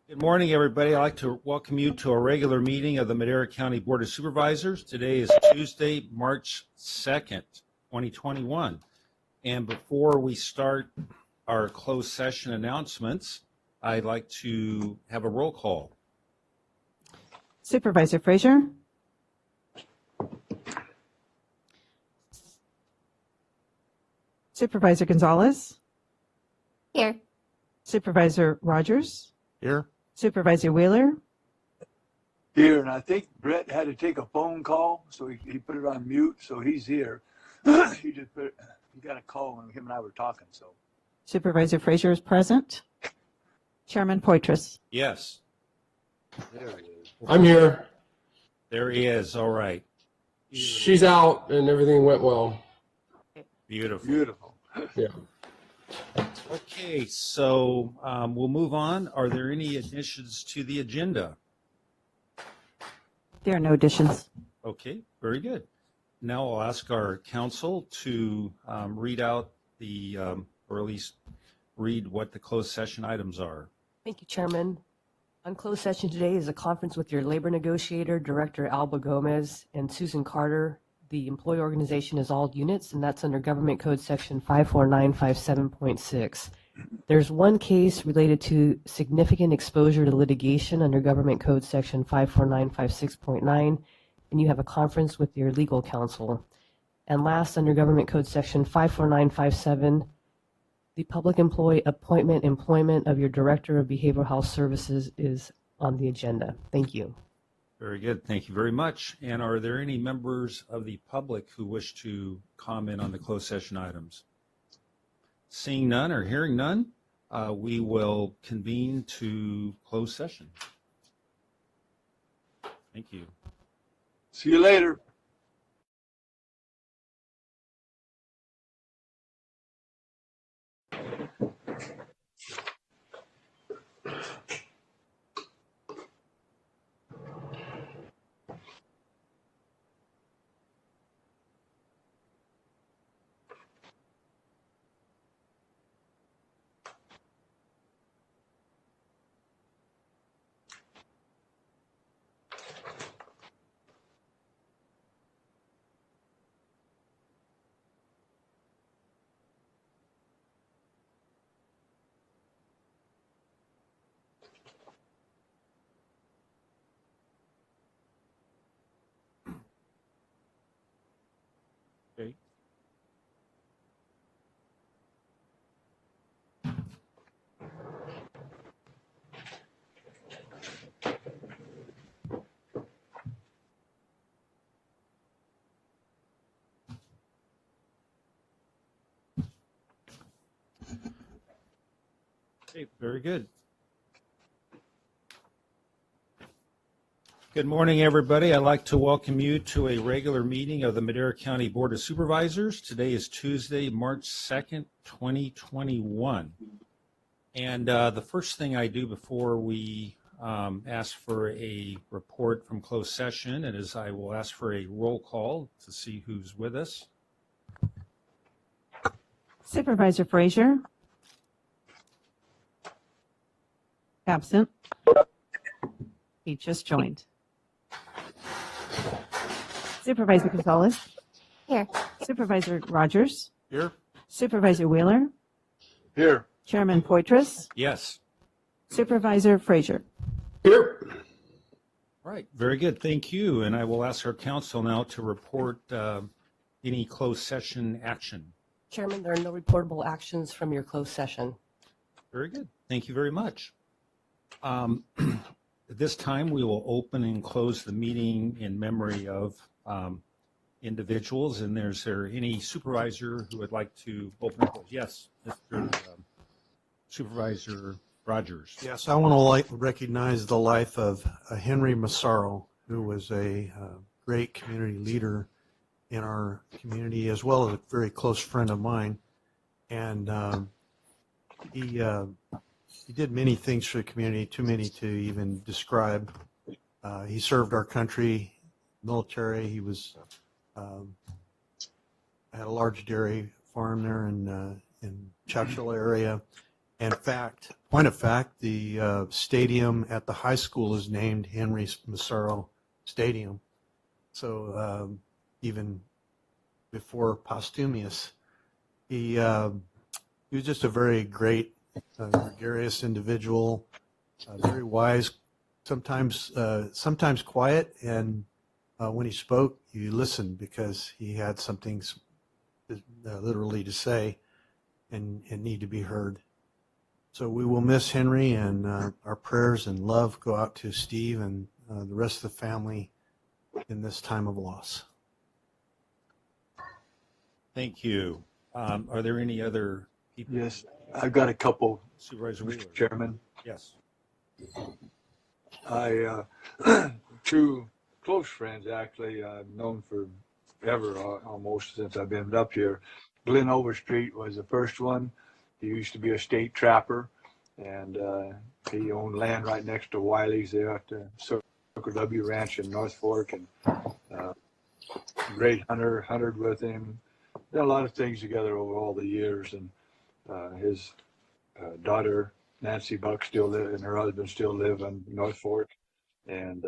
Good morning, everybody. I'd like to welcome you to a regular meeting of the Madera County Board of Supervisors. Today is Tuesday, March 2nd, 2021. And before we start our closed session announcements, I'd like to have a roll call. Supervisor Frazier. Supervisor Gonzalez. Here. Supervisor Rogers. Here. Supervisor Wheeler. Here, and I think Brett had to take a phone call, so he put it on mute, so he's here. He got a call when him and I were talking, so. Supervisor Frazier is present. Chairman Poitras. Yes, There it is. I'm here. there he is. All right. She's out and everything went well. Beautiful. Beautiful. Yeah. Okay, so we'll move on. Are there any additions to the agenda? There are no additions. Okay, very good. Now I'll ask our counsel to read out or at least read what the closed session items are. Thank you, Chairman. On closed session today is a conference with your labor negotiator, Director Alba Gomez, and Susan Carter. The employee organization is all units, and that's under Government Code Section 54957.6. There's one case related to significant exposure to litigation under Government Code Section 54956.9, and you have a conference with your legal counsel. And last, under Government Code Section 54957, the public employee employment of your Director of Behavioral Health Services is on the agenda. Thank you. Very good. Thank you very much. And are there any members of the public who wish to comment on the closed session items? Seeing none or hearing none, we will convene to closed session. Thank you. See you later. Okay. Okay, very good. Good morning, everybody. I'd like to welcome you to a regular meeting of the Madera County Board of Supervisors. Today is Tuesday, March 2nd, 2021. And the first thing I do before we ask for a report from closed session is I will ask for a roll call to see who's with us. Supervisor Frazier. Absent. He just joined. Supervisor Gonzalez. Here. Supervisor Rogers. Here. Supervisor Wheeler. Here. Chairman Poitras. Yes. Supervisor Frazier. Here. All right, very good. Thank you. And I will ask our counsel now to report any closed session action. Chairman, there are no reportable actions from your closed session. Very good. Thank you very much. At this time, we will open and close the meeting in memory of individuals. And is there any supervisor who would like to open and close? Yes, Mr. Supervisor Rogers. Yes, I want to recognize the life of Henry Massaro, who was a great community leader in our community, as well as a very close friend of mine. And he did many things for the community, too many to even describe. He served our country, military. He was had a large dairy farm there in Chowchilla area, In fact, point of fact, the stadium at the high school is named Henry Massaro Stadium. So even before posthumous, he was just a very great, gregarious individual, very wise, sometimes quiet, and when he spoke, you listened because he had something literally to say and need to be heard. So we will miss Henry, and our prayers and love go out to Steve and the rest of the family in this time of loss. Thank you. Are there any other people? Yes, I've got a couple, Supervisor Wheeler. Mr. Chairman. Yes. I two close friends, actually, I've known forever, almost since I've been up here. Glenn Overstreet was the first one. He used to be a state trapper, and he owned land right next to Wiley's there at the Circle W Ranch in North Fork, and great hunter, hunted with him, done a lot of things together over all the years, and his daughter Nancy Buck still live, and her husband still live in North Fork, and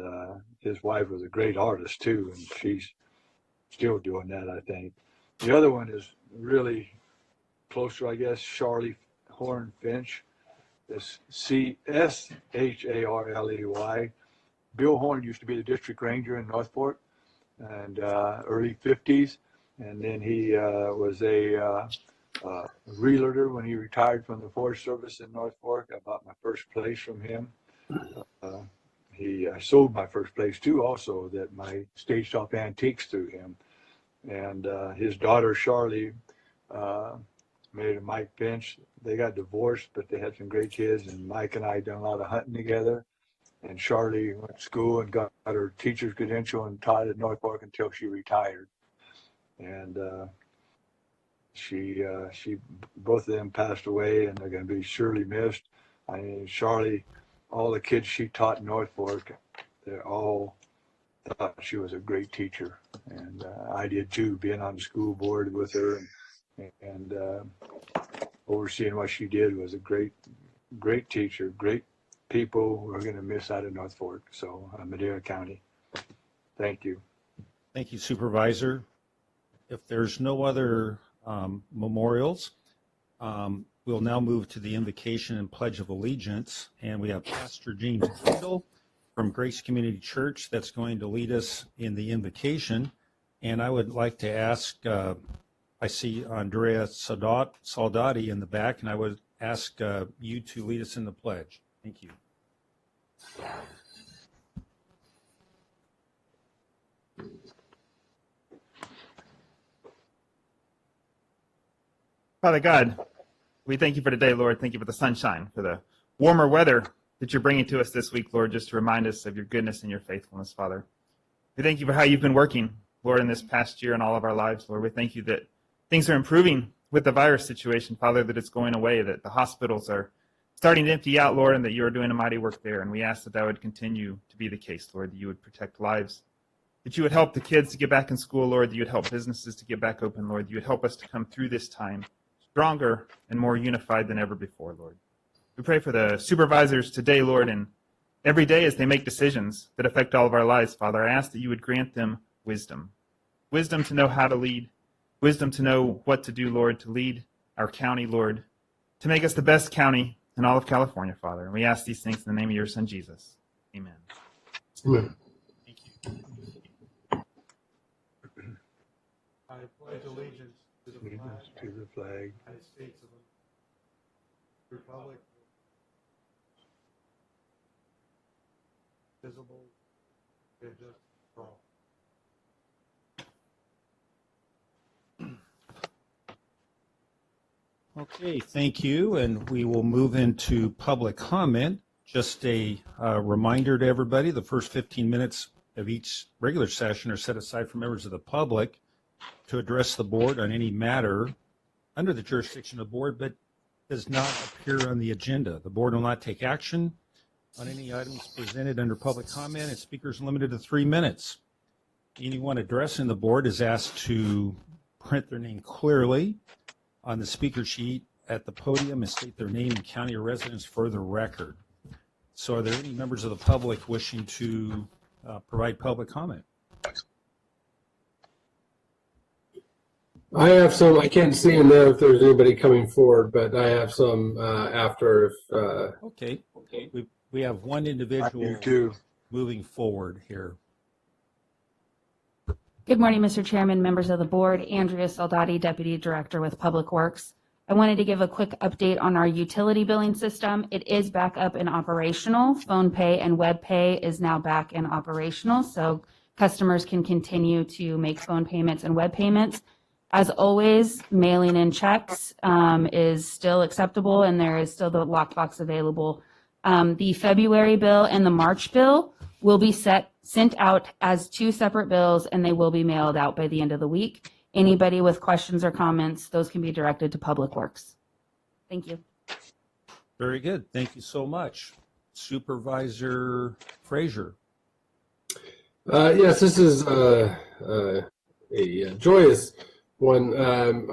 his wife was a great artist too, and she's still doing that, I think. The other one is really closer, I guess, Charlie Horn Finch. It's Csharley. Bill Horn used to be the district ranger in North Fork, and early 50s, and then he was a realtor when he retired from the Forest Service in North Fork. I bought my first place from him. I sold my first place too, also, that my staged off antiques through him. And his daughter Charlie married a Mike Finch. They got divorced, but they had some great kids. And Mike and I done a lot of hunting together. And Charlie went to school and got her teacher's credential and taught at North Fork until she retired. And she both of them passed away, and they're going to be surely missed. I mean, Charlie, all the kids she taught in North Fork, they all thought she was a great teacher, and I did too, being on the school board with her and overseeing what she did. Was a great teacher, great people who are going to miss out of North Fork. So Madera County. Thank you. Thank you, Supervisor. If there's no other memorials, we'll now move to the invocation and pledge of allegiance. And we have Pastor James Kendall from Grace Community Church that's going to lead us in the invocation. And I would like to ask, I see Andrea Soldati in the back, and I would ask you to lead us in the pledge. Thank you. Father God, we thank you for today, Lord. Thank you for the sunshine, for the warmer weather that you're bringing to us this week, Lord, just to remind us of your goodness and your faithfulness, Father. We thank you for how you've been working, Lord, in this past year in all of our lives, Lord. We thank you that things are improving with the virus situation, Father, that it's going away, that the hospitals are starting to empty out, Lord, and that you are doing a mighty work there. And we ask that that would continue to be the case, Lord, that you would protect lives, that you would help the kids to get back in school, Lord, that you would help businesses to get back open, Lord, that you would help us to come through this time stronger and more unified than ever before, Lord. We pray for the supervisors today, Lord, and every day as they make decisions that affect all of our lives, Father. I ask that you would grant them wisdom to know how to lead, wisdom to know what to do, Lord, to lead our county, Lord, to make us the best county in all of California, Father. And we ask these things in the name of your Son, Jesus. Amen. Amen. Thank you. I pledge allegiance to the flag To the flag. of the United States of the Republic, visible and just for all. Okay, thank you. And we will move into public comment. Just a reminder to everybody, the first 15 minutes of each regular session are set aside for members of the public to address the board on any matter under the jurisdiction of the board, but does not appear on the agenda. The board will not take action on any items presented under public comment, and speakers are limited to 3 minutes. Anyone addressing the board is asked to print their name clearly on the speaker sheet at the podium and state their name and county of residence for the record. So are there any members of the public wishing to provide public comment? I have some. I can't see in there if there's anybody coming forward, but I have some after. If Okay. We have one I individual do too. moving forward here. Good morning, Mr. Chairman, members of the board. Andrea Soldati, Deputy Director with Public Works. I wanted to give a quick update on our utility billing system. It is back up and operational. Phone pay and web pay is now back and operational, so customers can continue to make phone payments and web payments. As always, mailing in checks is still acceptable, and there is still the lockbox available. The February bill and the March bill will be sent out as two separate bills, and they will be mailed out by the end of the week. Anybody with questions or comments, those can be directed to Public Works. Thank you. Very good. Thank you so much. Supervisor Frazier. yes, this is a joyous one.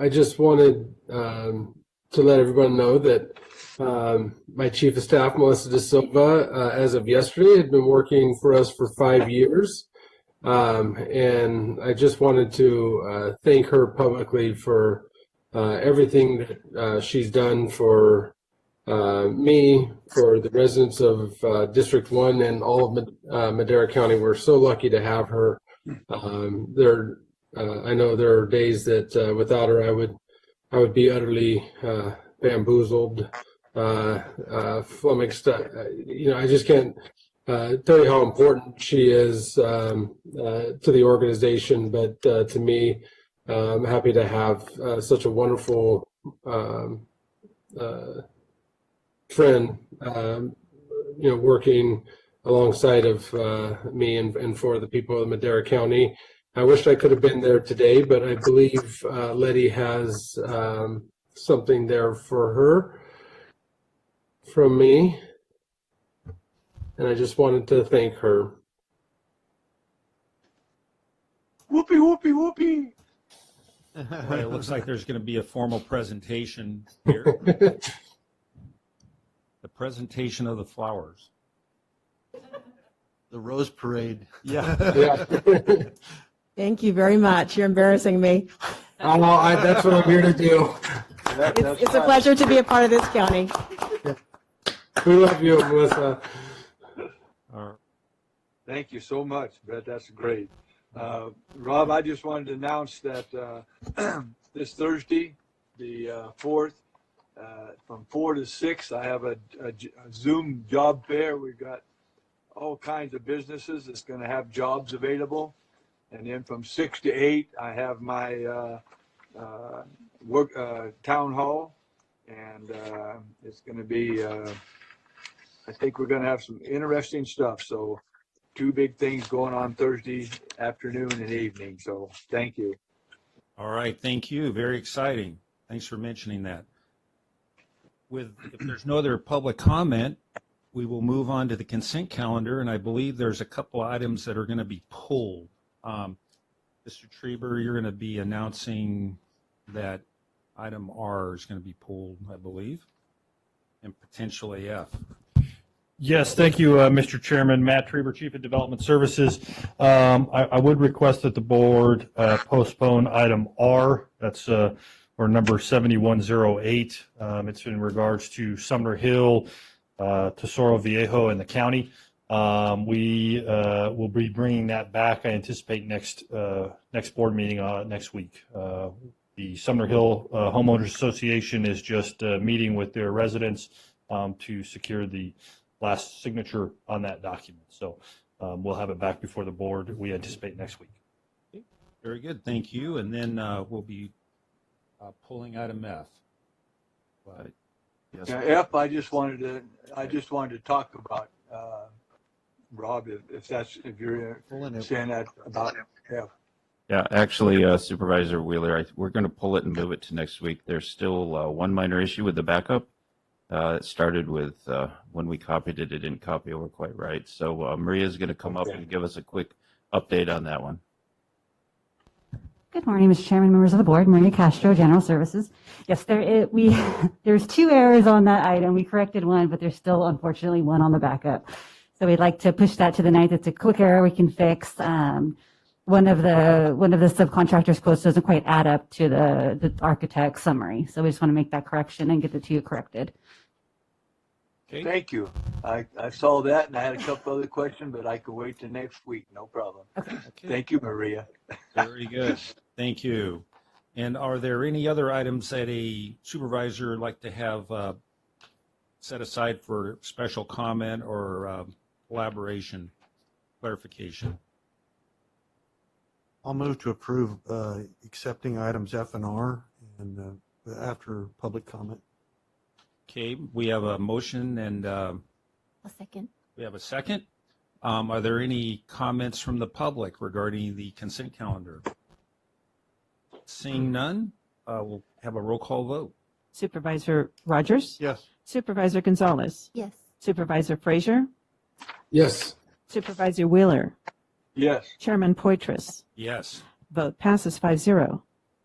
I just wanted to let everyone know that my Chief of Staff, Melissa De Silva, as of yesterday, had been working for us for 5 years. And I just wanted to thank her publicly for everything that she's done for me, for the residents of District 1 and all of Madera County. We're so lucky to have her. I know there are days that without her, I would be utterly bamboozled, flummoxed. I just can't tell you how important she is to the organization, but to me, I'm happy to have such a wonderful friend, working alongside of me and for the people of Madera County. I wish I could have been there today, but I believe Letty has something there for her from me. And I just wanted to thank her. Whoopee, whoopee, whoopee. Well, it looks like there's going to be a formal presentation here. The presentation of the flowers. The Rose Parade. Yeah. Yeah. Thank you very much. You're embarrassing me. That's what I'm here to do. It's a pleasure to be a part of this county. We love you, Melissa. Thank you so much, Brett. That's great. Rob, I just wanted to announce that this Thursday, the 4th, from 4 to 6, I have a Zoom job fair. We've got all kinds of businesses that's going to have jobs available. And then from 6 to 8, I have my work town hall. And it's going to be, I think we're going to have some interesting stuff. So 2 big things going on Thursday afternoon and evening. So thank you. All right. Thank you. Very exciting. Thanks for mentioning that. If there's no other public comment, we will move on to the consent calendar. And I believe there's a couple items that are going to be pulled. Mr. Trieber, you're going to be announcing that item R is going to be pulled, I believe, and potentially F. Yes, thank you, Mr. Chairman. Matt Trieber, Chief of Development Services. I would request that the board postpone item R. That's or number 7108. It's in regards to Sumner Hill, Tesoro Viejo, and the county. We will be bringing that back. I anticipate next board meeting next week. The Sumner Hill Homeowners Association is just meeting with their residents to secure the last signature on that document. So we'll have it back before the board. We anticipate next week. Okay. Very good. Thank you. And then we'll be pulling item F. But, yes. Now, F, I just wanted to talk about Rob, if you're saying that about F. Yeah, actually, Supervisor Wheeler, we're going to pull it and move it to next week. There's still one minor issue with the backup. It started with when we copied it, it didn't copy over quite right. So Maria's going to come up and give us a quick update on that one. Good morning, Mr. Chairman, members of the board. Maria Castro, General Services. Yes, there's 2 errors on that item. We corrected one, but there's still unfortunately one on the backup. So we'd like to push that to the 9th. It's a quick error we can fix. One of the subcontractors' quotes doesn't quite add up to the architect's summary. So we just want to make that correction and get the 2 corrected. Okay. Thank you. I saw that and I had a couple other questions, but I could wait till next week. No problem. Okay. Thank you, Maria. Very good. Thank you. And are there any other items that a supervisor would like to have set aside for special comment or elaboration, clarification? I'll move to approve accepting items F and R and after public comment. Okay, we have a motion and A second. we have a second. Are there any comments from the public regarding the consent calendar? Seeing none, we'll have a roll call vote. Supervisor Rogers? Yes. Supervisor Gonzalez? Yes. Supervisor Frazier? Yes. Supervisor Wheeler? Yes. Chairman Poitras? Yes, Vote passes 5-0.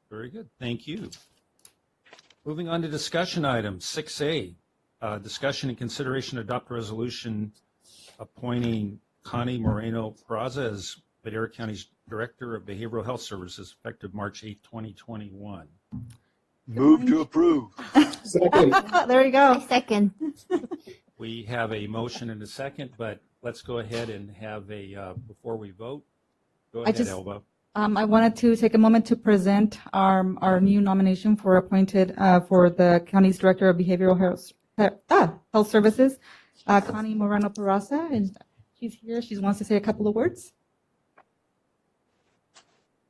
very good. Thank you. Moving on to discussion items, 6A, discussion and consideration adopt a resolution appointing Connie Moreno Peraza as Madera County's Director of Behavioral Health Services effective March 8, 2021. Move to approve. Second. There you go. Second. We have a motion and a second, but let's go ahead and have before we vote, go ahead, Elba. I wanted to take a moment to present our new nomination for appointed for the county's Director of Behavioral Health Services, Connie Moreno Peraza, and she's here. She wants to say a couple of words.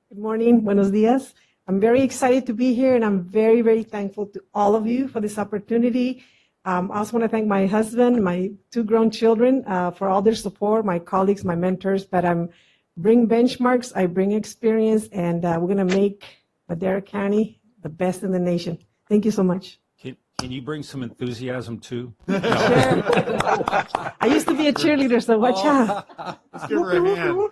Good morning, buenos dias. I'm very excited to be here, and I'm very, very thankful to all of you for this opportunity. I also want to thank my husband, my 2 grown children for all their support, my colleagues, my mentors, but I bring benchmarks, I bring experience, and we're going to make Madera County the best in the nation. Thank you so much. Can you bring some enthusiasm too? Sure. I used to be a cheerleader, so watch out. Let's give her a hand.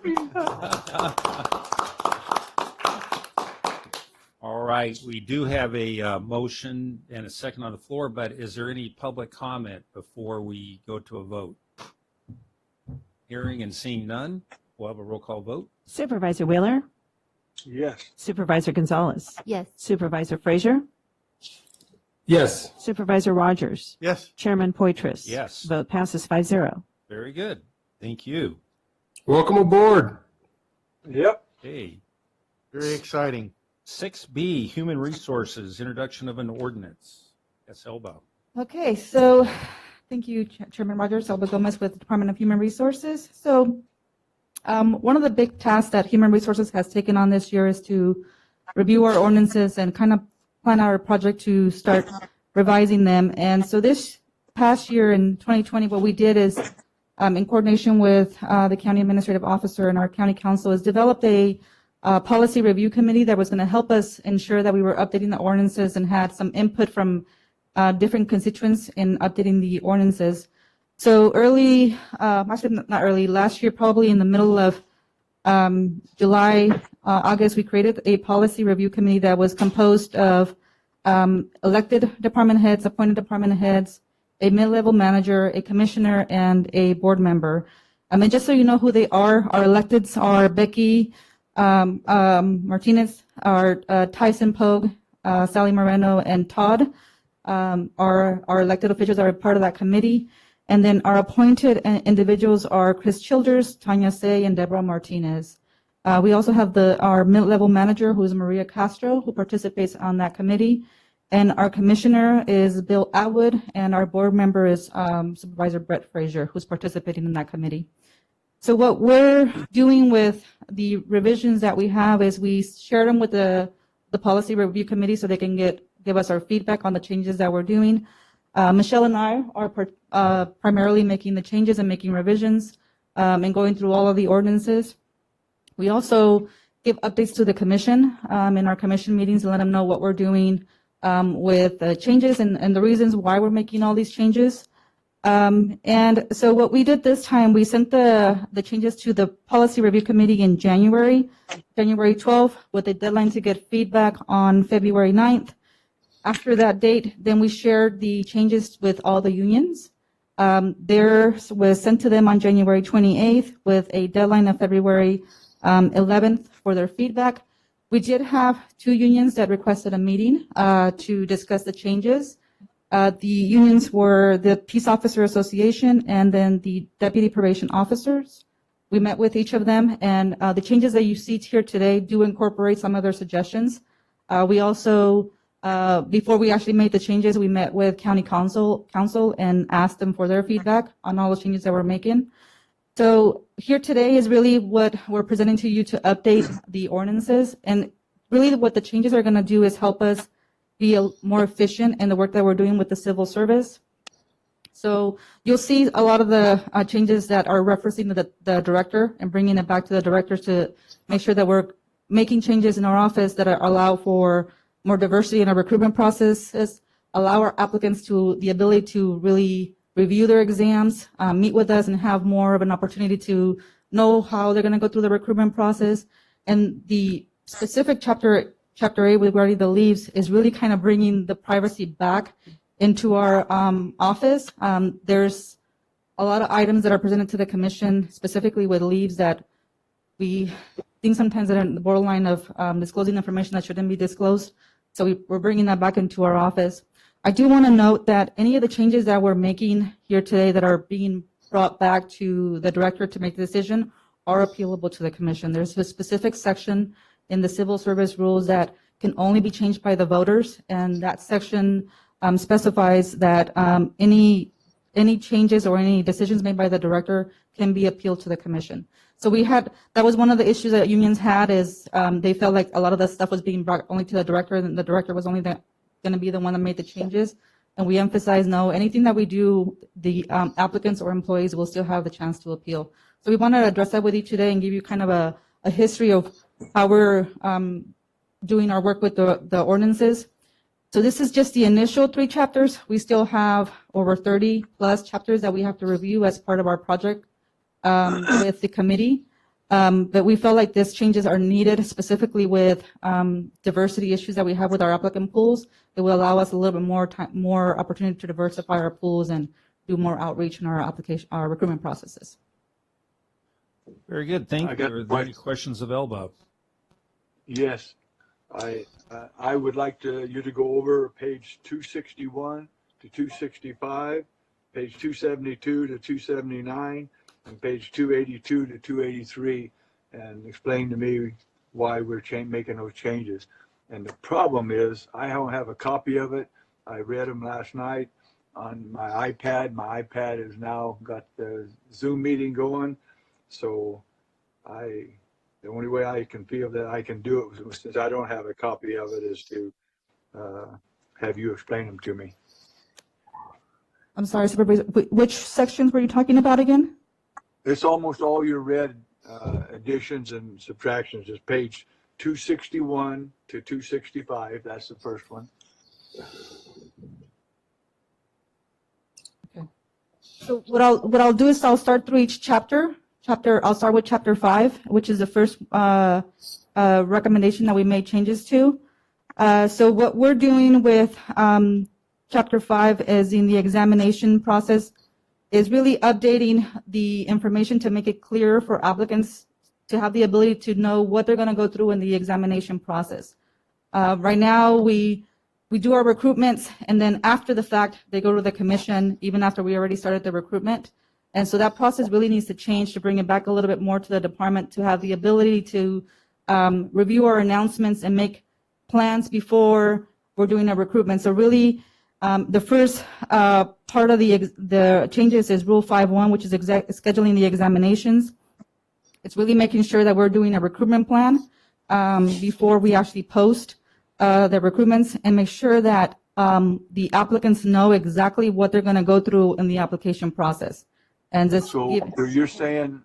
All right, we do have a motion and a second on the floor, but is there any public comment before we go to a vote? Hearing and seeing none, we'll have a roll call vote. Supervisor Wheeler? Yes. Supervisor Gonzalez? Yes. Supervisor Frazier? Yes. Supervisor Rogers? Yes. Chairman Poitras? Yes. Vote passes 5-0. Very good. Thank you. Welcome aboard. Yep. Okay. Very exciting. 6B, Human Resources, Introduction of an Ordinance. Yes, Elba. Okay, so thank you, Chairman Rogers. Elba Gomez with the Department of Human Resources. So one of the big tasks that Human Resources has taken on this year is to review our ordinances and kind of plan our project to start revising them. And so this past year in 2020, what we did is, in coordination with the county administrative officer and our county council, is developed a policy review committee that was going to help us ensure that we were updating the ordinances and had some input from different constituents in updating the ordinances. So last year, probably in the middle of July, August, we created a policy review committee that was composed of elected department heads, appointed department heads, a mid-level manager, a commissioner, and a board member. And just so you know who they are, our electeds are Becky Martinez, our Tyson Pogue, Sally Moreno, and Todd. Our elected officials are a part of that committee. And then our appointed individuals are Chris Childers, Tanya Say, and Deborah Martinez. We also have our mid-level manager, who is Maria Castro, who participates on that committee. And our commissioner is Bill Atwood, and our board member is Supervisor Brett Frazier, who's participating in that committee. So what we're doing with the revisions that we have is we share them with the policy review committee so they can give us our feedback on the changes that we're doing. Michelle and I are primarily making the changes and making revisions and going through all of the ordinances. We also give updates to the commission in our commission meetings and let them know what we're doing with the changes and the reasons why we're making all these changes. And so what we did this time, we sent the changes to the Policy Review Committee in January 12th, with a deadline to get feedback on February 9th. After that date, then we shared the changes with all the unions. Theirs was sent to them on January 28th with a deadline of February 11th for their feedback. We did have 2 unions that requested a meeting to discuss the changes. The unions were the Peace Officer Association and then the Deputy Probation Officers. We met with each of them, and the changes that you see here today do incorporate some of their suggestions. We also, before we actually made the changes, we met with County Council and asked them for their feedback on all the changes that we're making. So here today is really what we're presenting to you to update the ordinances. And really what the changes are going to do is help us be more efficient in the work that we're doing with the civil service. So you'll see a lot of the changes that are referencing the director and bringing it back to the director to make sure that we're making changes in our office that allow for more diversity in our recruitment processes, allow our applicants to the ability to really review their exams, meet with us, and have more of an opportunity to know how they're going to go through the recruitment process. And the specific chapter 8 regarding the leaves is really kind of bringing the privacy back into our office. There's a lot of items that are presented to the commission, specifically with leaves, that we think sometimes that are on the borderline of disclosing information that shouldn't be disclosed. So we're bringing that back into our office. I do want to note that any of the changes that we're making here today that are being brought back to the director to make the decision are appealable to the commission. There's a specific section in the civil service rules that can only be changed by the voters, and that section specifies that any changes or any decisions made by the director can be appealed to the commission. So that was one of the issues that unions had, is they felt like a lot of the stuff was being brought only to the director, and the director was only going to be the one that made the changes. And we emphasize, no, anything that we do, the applicants or employees will still have the chance to appeal. So we want to address that with you today and give you kind of a history of how we're doing our work with the ordinances. So this is just the initial 3 chapters. We still have over 30 plus chapters that we have to review as part of our project with the committee. But we felt like these changes are needed, specifically with diversity issues that we have with our applicant pools. It will allow us a little bit more opportunity to diversify our pools and do more outreach in our recruitment processes. Very good. Thank you. Are there any questions of Elba? Yes, I would like you to go over page 261 to 265, page 272 to 279, and page 282 to 283, and explain to me why we're making those changes. And the problem is, I don't have a copy of it. I read them last night on my iPad. My iPad has now got the Zoom meeting going, so the only way I can feel that I can do it, since I don't have a copy of it, is to have you explain them to me. I'm sorry, Supervisor, which sections were you talking about again? It's almost all your red additions and subtractions. It's page 261 to 265. That's the first one. Okay. So what I'll do is I'll start through each chapter. I'll start with chapter 5, which is the first recommendation that we made changes to. So what we're doing with chapter 5 is in the examination process is really updating the information to make it clearer for applicants to have the ability to know what they're going to go through in the examination process. Right now, we do our recruitments, and then after the fact, they go to the commission, even after we already started the recruitment. And so that process really needs to change to bring it back a little bit more to the department to have the ability to review our announcements and make plans before we're doing a recruitment. So really, the first part of the changes is Rule 5.1, which is scheduling the examinations. It's really making sure that we're doing a recruitment plan before we actually post the recruitments, and make sure that the applicants know exactly what they're going to go through in the application process. And this, so you're saying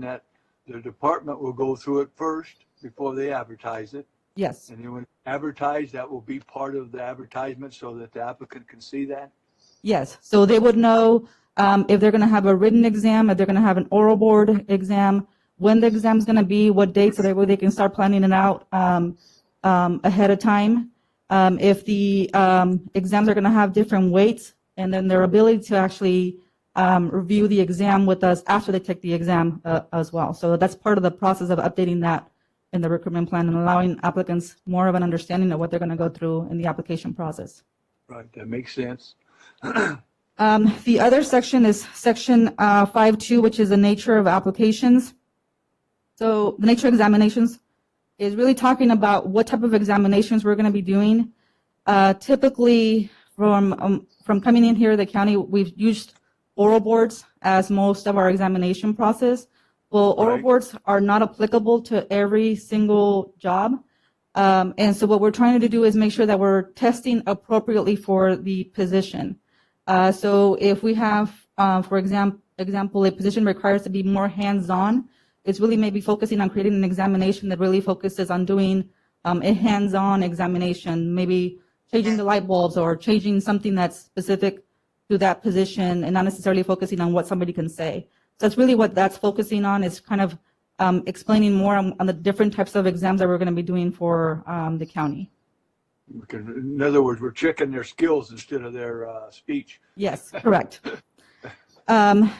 that the department will go through it first before they advertise it. Yes. And then when advertised, that will be part of the advertisement so that the applicant can see that? Yes, so they would know if they're going to have a written exam, if they're going to have an oral board exam, when the exam's going to be, what date, so that way they can start planning it out ahead of time. If the exams are going to have different weights, and then their ability to actually review the exam with us after they take the exam as well. So that's part of the process of updating that in the recruitment plan and allowing applicants more of an understanding of what they're going to go through in the application process. Right, that makes sense. The other section is section 5.2, which is the nature of applications. So the nature of examinations is really talking about what type of examinations we're going to be doing. Typically, from coming in here to the county, we've used oral boards as most of our examination process. Well, oral boards are not applicable to every single job. And so what we're trying to do is make sure that we're testing appropriately for the position. So if we have, for example, a position requires to be more hands-on, it's really maybe focusing on creating an examination that really focuses on doing a hands-on examination, maybe changing the light bulbs or changing something that's specific to that position and not necessarily focusing on what somebody can say. So that's really what that's focusing on, is kind of explaining more on the different types of exams that we're going to be doing for the county. In other words, we're checking their skills instead of their speech. Yes, correct. And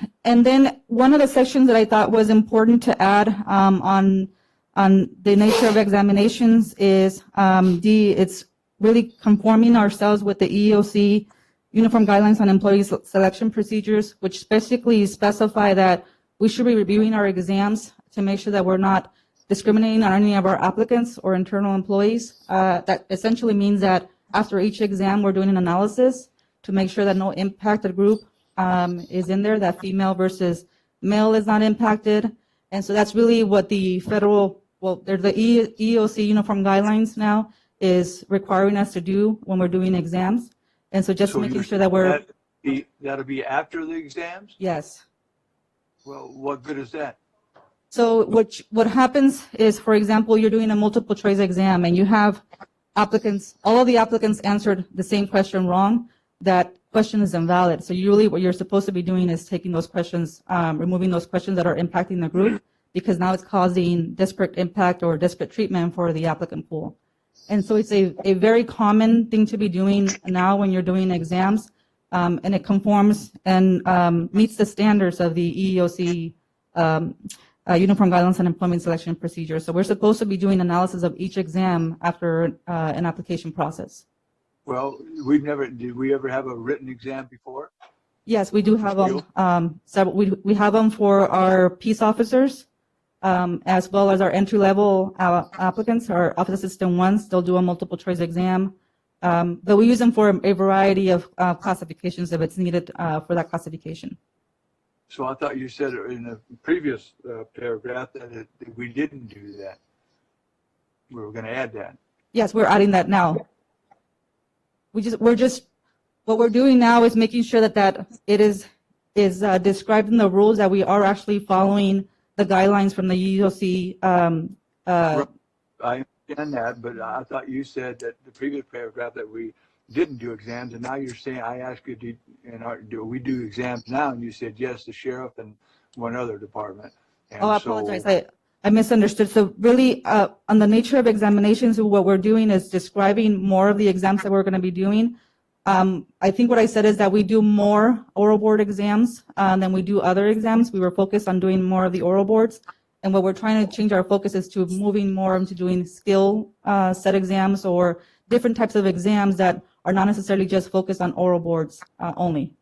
then one of the sections that I thought was important to add on the nature of examinations is it's really conforming ourselves with the EEOC Uniform Guidelines on Employee Selection Procedures, which basically specify that we should be reviewing our exams to make sure that we're not discriminating on any of our applicants or internal employees. That essentially means that after each exam, we're doing an analysis to make sure that no impacted group is in there, that female versus male is not impacted. And so that's really what the federal, well, the EEOC Uniform Guidelines now is requiring us to do when we're doing exams. And so just making sure that we're... That'll be after the exams? Yes. Well, what good is that? So what happens is, for example, you're doing a multiple choice exam and you have applicants, all of the applicants answered the same question wrong. That question is invalid. So usually what you're supposed to be doing is taking those questions, removing those questions that are impacting the group, because now it's causing disparate impact or disparate treatment for the applicant pool. And so it's a very common thing to be doing now when you're doing exams, and it conforms and meets the standards of the EEOC Uniform Guidelines on Employment Selection Procedure. So we're supposed to be doing analysis of each exam after an application process. Well, did we ever have a written exam before? Yes, we do have them. We have them for our peace officers, as well as our entry-level applicants. Our office assistant ones, they'll do a multiple choice exam. But we use them for a variety of classifications if it's needed for that classification. So I thought you said in the previous paragraph that we didn't do that. We were going to add that. Yes, we're adding that now. What we're doing now is making sure that it is described in the rules that we are actually following the guidelines from the EEOC. I understand that, but I thought you said that the previous paragraph that we didn't do exams, and now you're saying, I asked you, do we do exams now? And you said, yes, the sheriff and one other department. And I apologize. I misunderstood. So really, on the nature of examinations, what we're doing is describing more of the exams that we're going to be doing. I think what I said is that we do more oral board exams than we do other exams. We were focused on doing more of the oral boards. And what we're trying to change our focus is to moving more into doing skill set exams or different types of exams that are not necessarily just focused on oral boards only.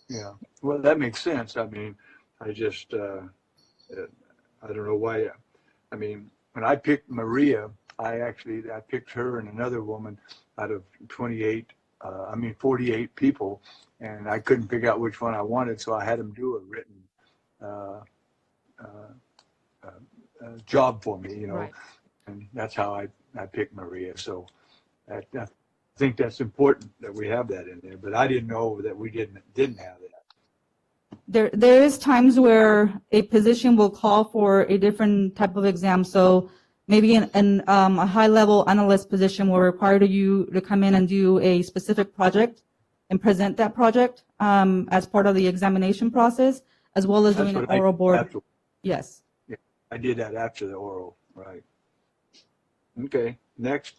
Yeah, well, that makes sense. I mean, I just, I don't know why. I mean, when I picked Maria, I picked her and another woman out of 48 people, and I couldn't figure out which one I wanted, so I had them do a written job for me, Right. And that's how I picked Maria. So I think that's important that we have that in there, but I didn't know that we didn't have that. There is times where a position will call for a different type of exam. So maybe a high-level analyst position will require you to come in and do a specific project, and present that project as part of the examination process, as well as That's doing an what I oral did board. after- Yes. I did that after the oral, right? Okay, next.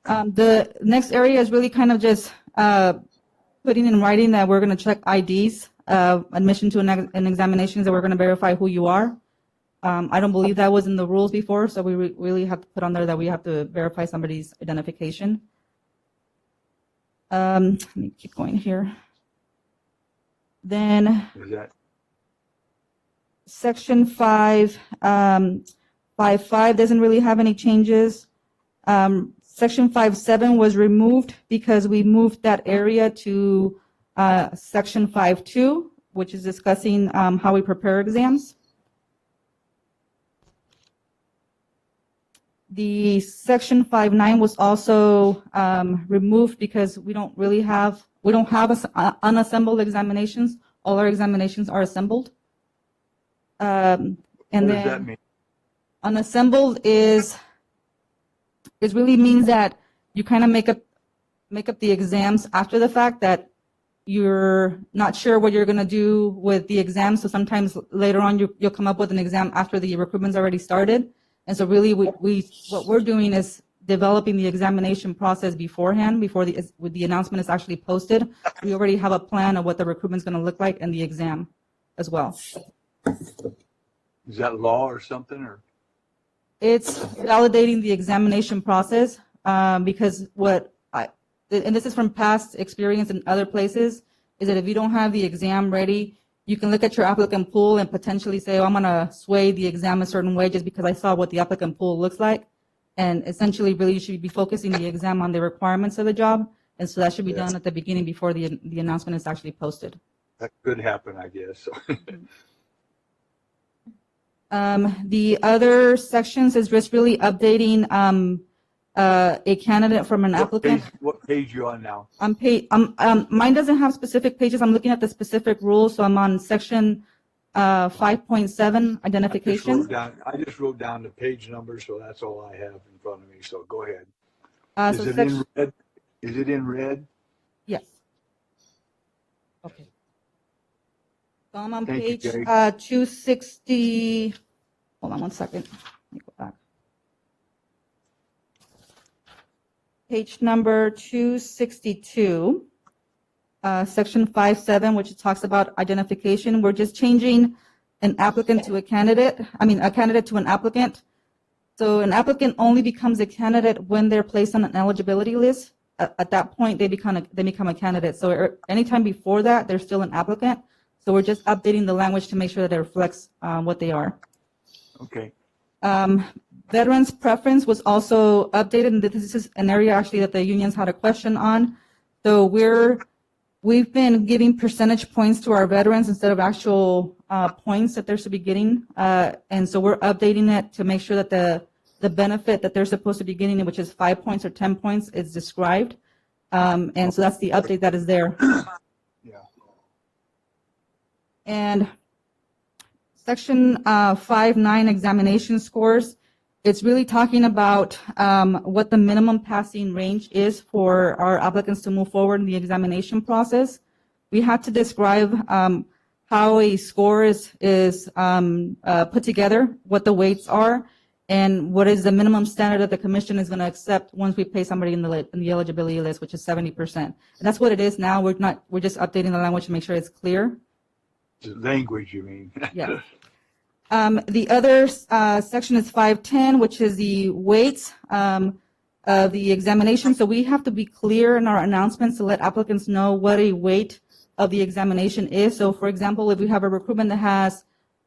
The next area is really kind of just putting in writing that we're going to check IDs, admission to an examinations, that we're going to verify who you are. I don't believe that was in the rules before, so we really have to put on there that we have to verify somebody's identification. Let me keep going here. Then Is that Section 5.5 doesn't really have any changes. Section 5.7 was removed because we moved that area to Section 5.2, which is discussing how we prepare exams. The Section 5.9 was also removed because we don't have unassembled examinations. All our examinations are assembled. And what then does that mean? unassembled is really means that you kind of make up the exams after the fact, that you're not sure what you're going to do with the exam. So sometimes later on you'll come up with an exam after the recruitment's already started. And so really what we're doing is developing the examination process beforehand, before the announcement is actually posted. We already have a plan of what the recruitment's going to look like and the exam as well. Is that law or something, or? It's validating the examination process because and this is from past experience in other places, is that if you don't have the exam ready, you can look at your applicant pool and potentially say, oh, I'm going to sway the exam a certain way just because I saw what the applicant pool looks like. And essentially, really, you should be focusing the exam on the requirements of the job. And so that should be done at the beginning before the announcement is actually posted. That could happen, I guess. The other sections is just really updating a candidate from an applicant. What page you on now? Mine doesn't have specific pages. I'm looking at the specific rules, so I'm on section 5.7, identification. I just wrote down the page number, so that's all I have in front of me. So go ahead. Is So it in red? Is it in red? Yes. Okay. So I'm on Thank you, page Jay. 260. Hold on one second. Let me go back. Page number 262, section 5.7, which talks about identification. We're just changing an applicant to a candidate. A candidate to an applicant. So an applicant only becomes a candidate when they're placed on an eligibility list. At that point, they become a candidate. So anytime before that, they're still an applicant. So we're just updating the language to make sure that it reflects what they are. Okay. Veterans preference was also updated, and this is an area actually that the unions had a question on. So we've been giving percentage points to our veterans instead of actual points that they're supposed to be getting, and so we're updating it to make sure that the benefit that they're supposed to be getting, which is 5 points or 10 points, is described, and so that's the update that is there. Yeah. And section 5.9 examination scores. It's really talking about what the minimum passing range is for our applicants to move forward in the examination process. We had to describe how a score is put together, what the weights are, and what is the minimum standard that the commission is going to accept once we pay somebody in the eligibility list, which is 70%. And that's what it is now. We're just updating the language to make sure it's clear. The language, you mean? Yeah. The other section is 5.10, which is the weights of the examination. So we have to be clear in our announcements to let applicants know what a weight of the examination is. So for example, if we have a recruitment that has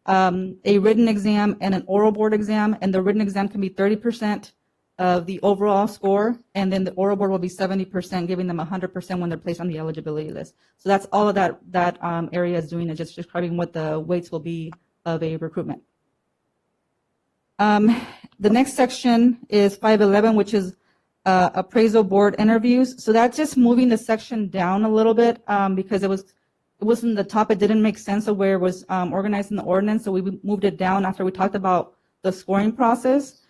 a written exam and an oral board exam, and the written exam can be 30% of the overall score, and then the oral board will be 70%, giving them 100% when they're placed on the eligibility list. So that's all of that area is doing, is just describing what the weights will be of a recruitment. The next section is 5.11, which is appraisal board interviews. So that's just moving the section down a little bit because it wasn't the top. It didn't make sense of where it was organized in the ordinance. So we moved it down after we talked about the scoring process.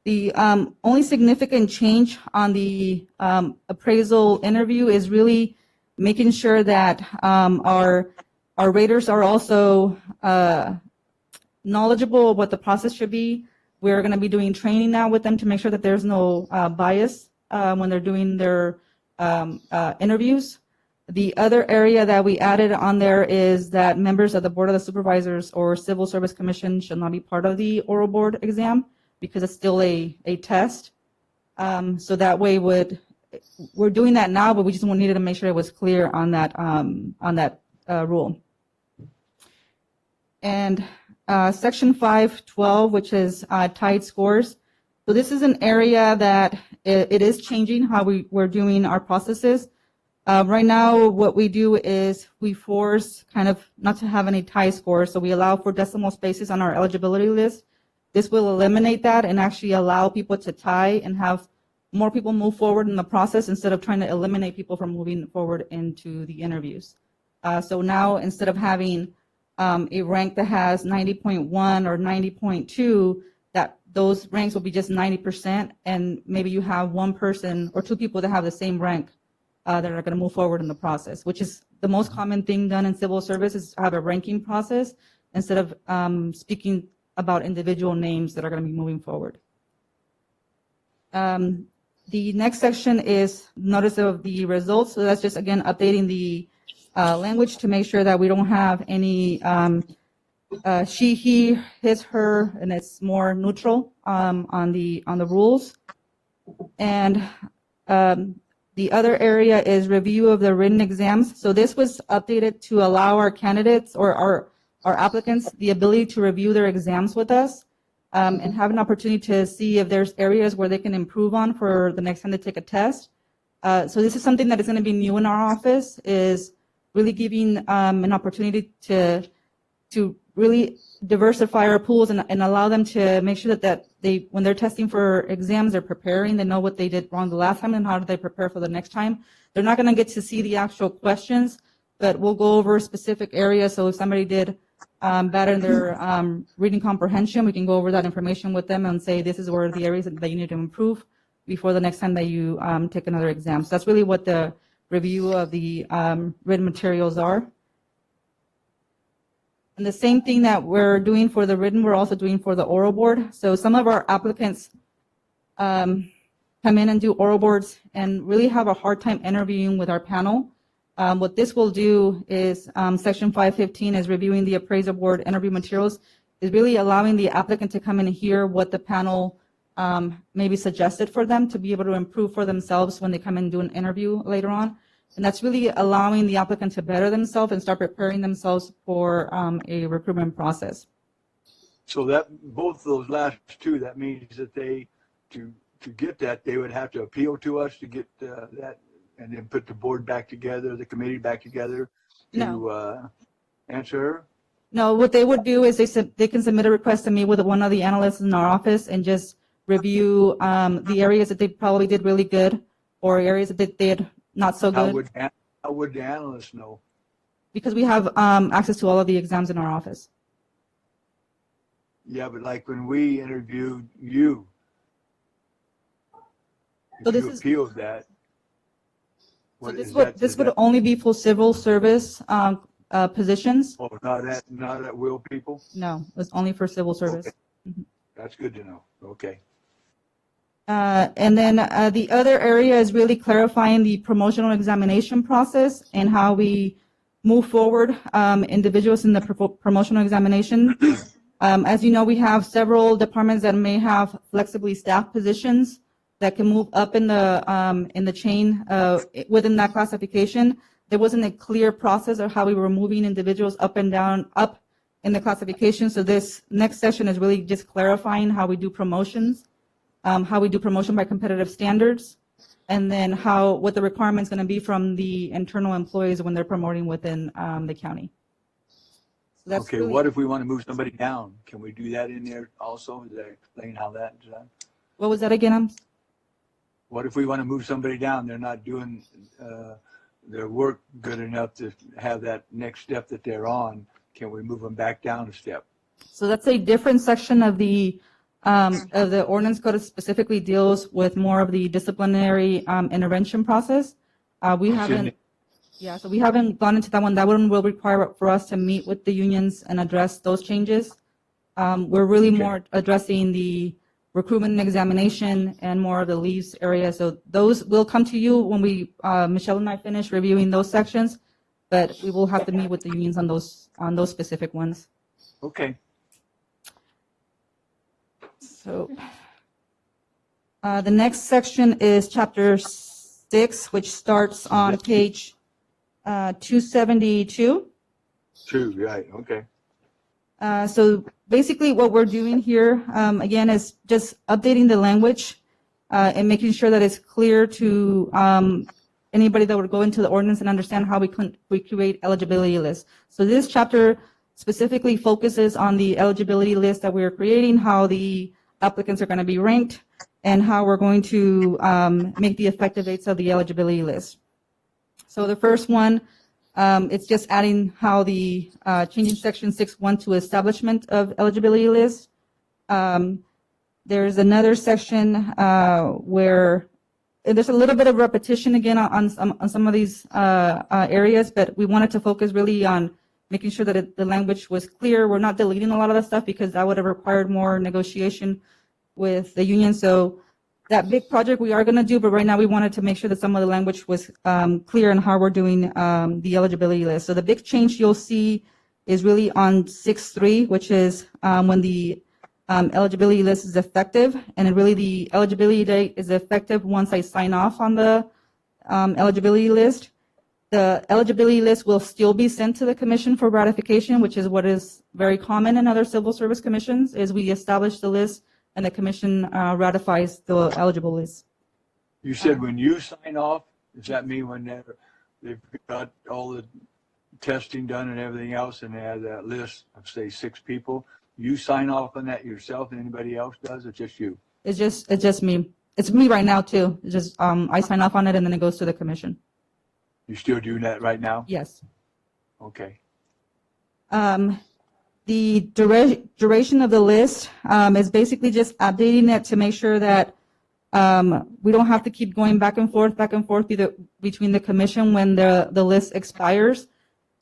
The only significant change on the appraisal interview is really making sure that our raters are also knowledgeable of what the process should be. We're going to be doing training now with them to make sure that there's no bias when they're doing their interviews. The other area that we added on there is that members of the Board of the Supervisors or Civil Service Commission should not be part of the oral board exam because it's still a test. So that way we're doing that now, but we just needed to make sure it was clear on that rule. And Section 512, which is tied scores. So this is an area that it is changing how we're doing our processes. Right now, what we do is we force kind of not to have any tie scores, so we allow for decimal spaces on our eligibility list. This will eliminate that and actually allow people to tie and have more people move forward in the process instead of trying to eliminate people from moving forward into the interviews. So now, instead of having a rank that has 90.1 or 90.2, that those ranks will be just 90%, and maybe you have one person or two people that have the same rank that are going to move forward in the process, which is the most common thing done in civil service is have a ranking process instead of speaking about individual names that are going to be moving forward. The next section is notice of the results. So that's just, again, updating the language to make sure that we don't have any she, he, his, her, and it's more neutral on the rules. And the other area is review of the written exams. So this was updated to allow our candidates or our applicants the ability to review their exams with us and have an opportunity to see if there's areas where they can improve on for the next time they take a test. So this is something that is going to be new in our office, is really giving an opportunity to really diversify our pools and allow them to make sure that they, when they're testing for exams, they're preparing, they know what they did wrong the last time and how do they prepare for the next time. They're not going to get to see the actual questions, but we'll go over specific areas. So if somebody did better in their reading comprehension, we can go over that information with them and say this is where the areas that you need to improve before the next time that you take another exam. So that's really what the review of the written materials are. And the same thing that we're doing for the written, we're also doing for the oral board. So some of our applicants come in and do oral boards and really have a hard time interviewing with our panel. What this will do is Section 515 is reviewing the appraisal board interview materials, is really allowing the applicant to come in and hear what the panel maybe suggested for them to be able to improve for themselves when they come in and do an interview later on. And that's really allowing the applicant to better themselves and start preparing themselves for a recruitment process. So that both those last two, that means that they, to get that, they would have to appeal to us to get that, and then put the board back together, the committee back together to answer her? No, what they would do is they can submit a request to meet with one of the analysts in our office and just review the areas that they probably did really good or areas that they did not so good. How would the analysts know? Because we have access to all of the exams in our office. Yeah, but like when we interviewed you, if you appealed that. So this would only be for civil service positions. Oh, not at will people? No, it's only for civil service. Okay. Mm-hmm. That's good to know. Okay. And then the other area is really clarifying the promotional examination process and how we move forward individuals in the promotional examination. As you know, we have several departments that may have flexibly staffed positions that can move up in the chain within that classification. There wasn't a clear process of how we were moving individuals up and down, up in the classification. So this next session is really just clarifying how we do promotions. How we do promotion by competitive standards, and then what the requirement is going to be from the internal employees when they're promoting within the county. So that's okay, really, what if we want to move somebody down? Can we do that in there also? Does that explain how that is done? What was that again? What if we want to move somebody down? They're not doing their work good enough to have that next step that they're on. Can we move them back down a step? So that's a different section of the ordinance code that specifically deals with more of the disciplinary intervention process. We haven't. Yeah, so we haven't gone into that one. That one will require for us to meet with the unions and address those changes. We're really more addressing the recruitment and examination and more of the leaves area. So those will come to you when Michelle and I finish reviewing those sections, but we will have to meet with the unions on those specific ones. Okay. So the next section is chapter 6, which starts on page 272. Two, right, okay. So basically what we're doing here, again, is just updating the language and making sure that it's clear to anybody that would go into the ordinance and understand how we create eligibility lists. So this chapter specifically focuses on the eligibility list that we're creating, how the applicants are going to be ranked, and how we're going to make the effective dates of the eligibility list. So the first one, it's just adding how the changing section 6.1 to establishment of eligibility list. There's another section where there's a little bit of repetition again on some of these areas, but we wanted to focus really on making sure that the language was clear. We're not deleting a lot of the stuff because that would have required more negotiation with the union. So that big project we are going to do, but right now we wanted to make sure that some of the language was clear in how we're doing the eligibility list. So the big change you'll see is really on 6.3, which is when the eligibility list is effective, and really the eligibility date is effective once I sign off on the eligibility list. The eligibility list will still be sent to the commission for ratification, which is what is very common in other civil service commissions, is we establish the list and the commission ratifies the eligible list. You said when you sign off, does that mean when they've got all the testing done and everything else and they have that list of, say, 6 people, you sign off on that yourself and anybody else does? It's just you? It's just me. It's me right now too. It's just I sign off on it and then it goes to the commission. You still doing that right now? Yes. Okay. The duration of the list is basically just updating it to make sure that we don't have to keep going back and forth between the commission when the list expires.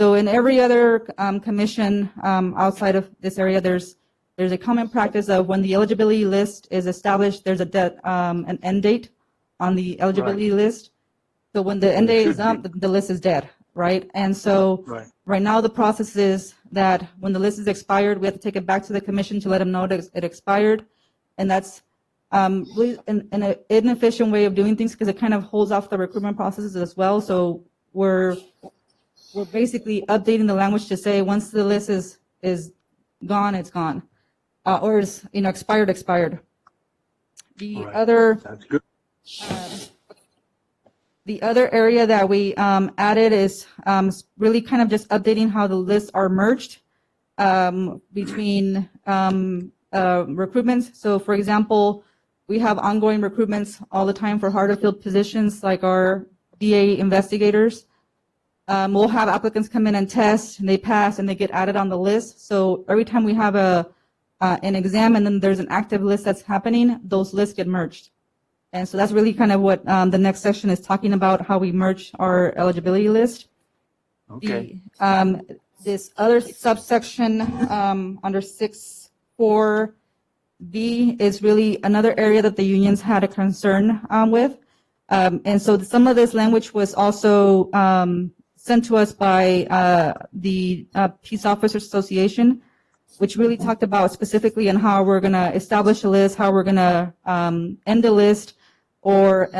So in every other commission outside of this area, there's a common practice of when the eligibility list is established, there's an end date on the eligibility list. So when the end date is up, the list is dead, right? And so right now the process is that when the list is expired, we have to take it back to the commission to let them know that it expired. And that's really an inefficient way of doing things because it kind of holds off the recruitment processes as well. So we're basically updating the language to say once the list is gone, it's gone, or is expired. The other That's good. The other area that we added is really kind of just updating how the lists are merged between recruitments. So, for example, we have ongoing recruitments all the time for harder field positions like our DA investigators. We'll have applicants come in and test, and they pass, and they get added on the list. So every time we have an exam and then there's an active list that's happening, those lists get merged. And so that's really kind of what the next section is talking about, how we merge our eligibility list. Okay. This other subsection under 6.4B is really another area that the unions had a concern with. And so some of this language was also sent to us by the Peace Officers Association, which really talked about specifically on how we're going to establish a list, how we're going to end the list, or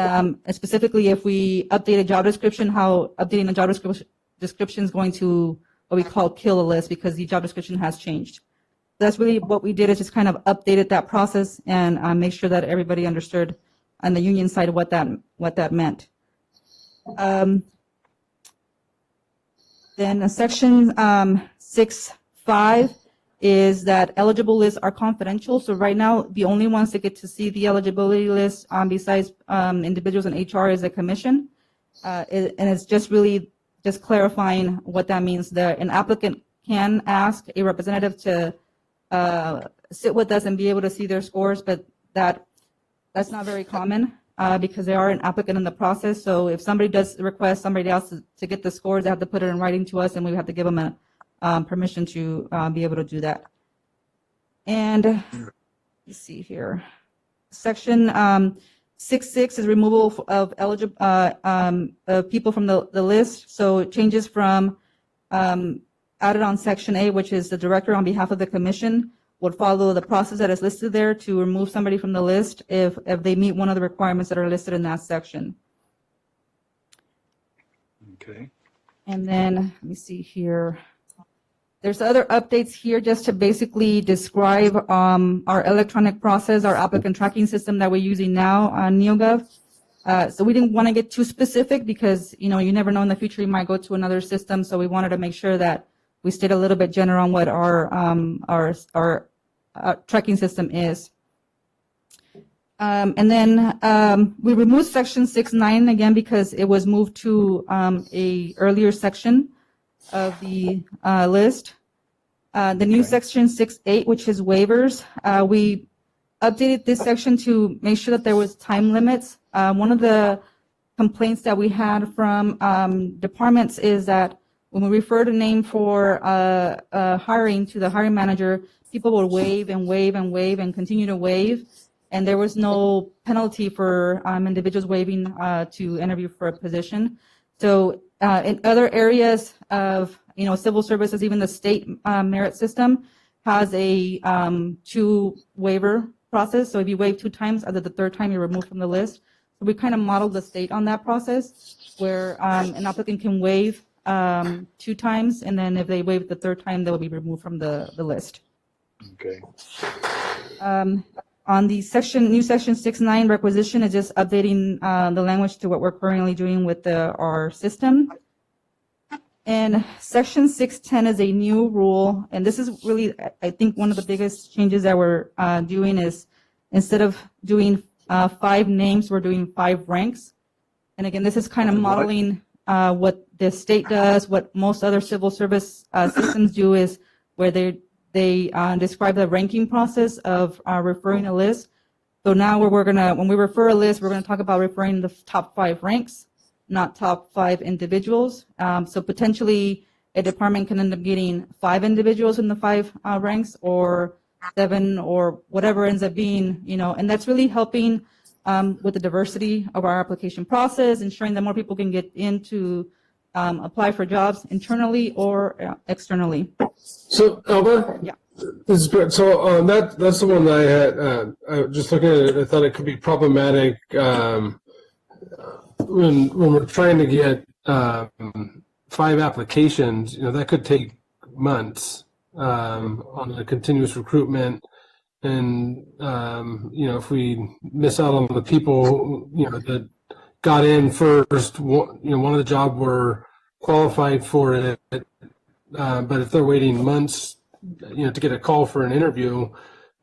specifically if we update a job description, how updating a job description is going to what we call kill a list because the job description has changed. That's really what we did, is just kind of updated that process and make sure that everybody understood on the union side what that meant. Then section 6.5 is that eligible lists are confidential. So right now, the only ones that get to see the eligibility list besides individuals in HR is the commission. And it's just really just clarifying what that means. An applicant can ask a representative to sit with us and be able to see their scores, but that's not very common. because they are an applicant in the process. So if somebody does request somebody else to get the scores, they have to put it in writing to us, and we have to give them a permission to be able to do that. And let's see here. Section 6.6 is removal of eligible people from the list. So it changes from added on Section A, which is the director on behalf of the commission would follow the process that is listed there to remove somebody from the list if they meet one of the requirements that are listed in that section. Okay. And then let me see here. There's other updates here just to basically describe our electronic process, our applicant tracking system that we're using now on NeoGov. So we didn't want to get too specific because, you never know in the future you might go to another system. So we wanted to make sure that we stayed a little bit general on what our tracking system is. And then we removed section 6.9 again because it was moved to a earlier section of the list. The new section 6.8, which is waivers, we updated this section to make sure that there was time limits. One of the complaints that we had from departments is that when we referred a name for hiring to the hiring manager, people would waive and waive and waive and continue to waive, and there was no penalty for individuals waiving to interview for a position. So in other areas of civil services, even the state merit system has a 2-waiver process. So if you waive 2 times, after the 3rd time, you're removed from the list. So we kind of modeled the state on that process, where an applicant can waive 2 times, and then if they waive the 3rd time, they will be removed from the list. Okay. On the new section 6.9 requisition is just updating the language to what we're currently doing with our system. And section 6.10 is a new rule, and this is really, I think, one of the biggest changes that we're doing is instead of doing 5 names, we're doing 5 ranks. And again, this is kind of modeling what the state does, what most other civil service systems do, is where they describe the ranking process of referring a list. So now when we refer a list, we're gonna talk about referring the top 5 ranks, not top 5 individuals. So potentially a department can end up getting 5 individuals in the 5 ranks, or 7, or whatever ends up being, and that's really helping with the diversity of our application process, ensuring that more people can get in to apply for jobs internally or externally. So, Elba? Yeah. This is great. So that's the one that I had, I was just looking at it, I thought it could be problematic when we're trying to get 5 applications, that could take months on a continuous recruitment. And, if we miss out on the people, that got in first, one of the job were qualified for it, but if they're waiting months, to get a call for an interview,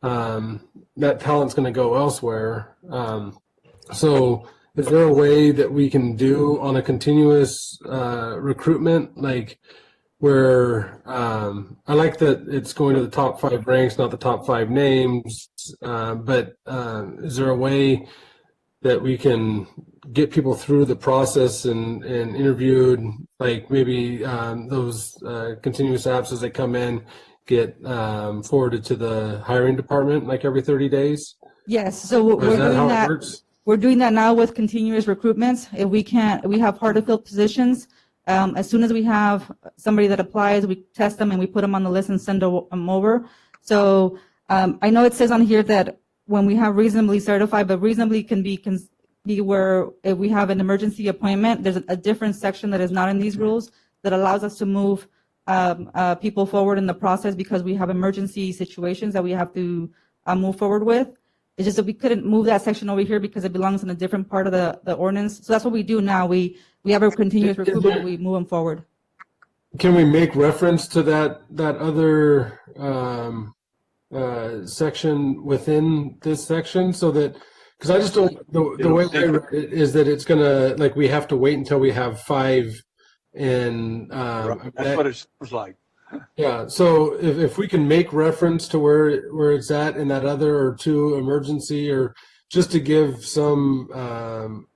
that talent's going to go elsewhere. So is there a way that we can do on a continuous recruitment, like where I like that it's going to the top 5 ranks, not the top 5 names, but is there a way that we can get people through the process and interviewed, like maybe those continuous apps as they come in get forwarded to the hiring department like every 30 days? Yes, so we're doing that. We're doing that now with continuous recruitments. If we have hard to fill positions. As soon as we have somebody that applies, we test them and we put them on the list and send them over. So I know it says on here that when we have reasonably certified, but reasonably can be where if we have an emergency appointment, there's a different section that is not in these rules that allows us to move people forward in the process because we have emergency situations that we have to move forward with. It's just that we couldn't move that section over here because it belongs in a different part of the ordinance. So that's what we do now. We have a continuous recruitment. We move them forward. Can we make reference to that other section within this section so that, because I just don't, the way I read it is that it's gonna, like, we have to wait until we have 5 and that's what it sounds like. Yeah, so if we can make reference to where it's at in that other or 2 emergency, or just to give some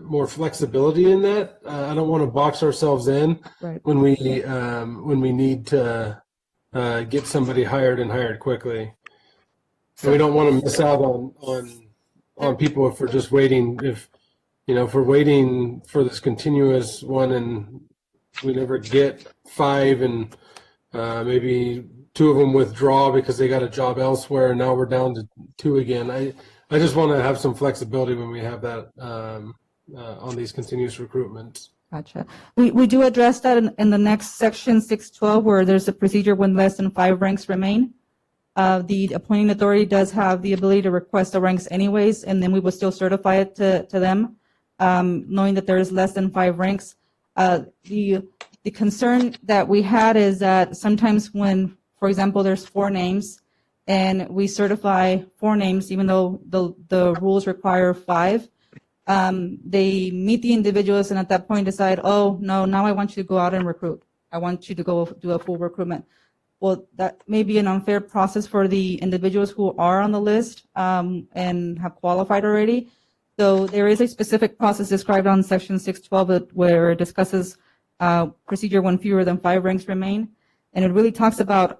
more flexibility in that. I don't want to box ourselves in Right. when we need to get somebody hired and hired quickly. And we don't want to miss out on people if we're just waiting. If we're waiting for this continuous one and we never get 5 and maybe 2 of them withdraw because they got a job elsewhere, and now we're down to 2 again. I just want to have some flexibility when we have that on these continuous recruitments. Gotcha. We do address that in the next section 612, where there's a procedure when less than 5 ranks remain. The appointing authority does have the ability to request the ranks anyways, and then we will still certify it to them, knowing that there is less than 5 ranks. The concern that we had is that sometimes when, for example, there's 4 names and we certify 4 names, even though the rules require 5, they meet the individuals and at that point decide, oh, no, now I want you to go out and recruit. I want you to go do a full recruitment. Well, that may be an unfair process for the individuals who are on the list and have qualified already. So there is a specific process described on section 612 where it discusses procedure when fewer than 5 ranks remain. And it really talks about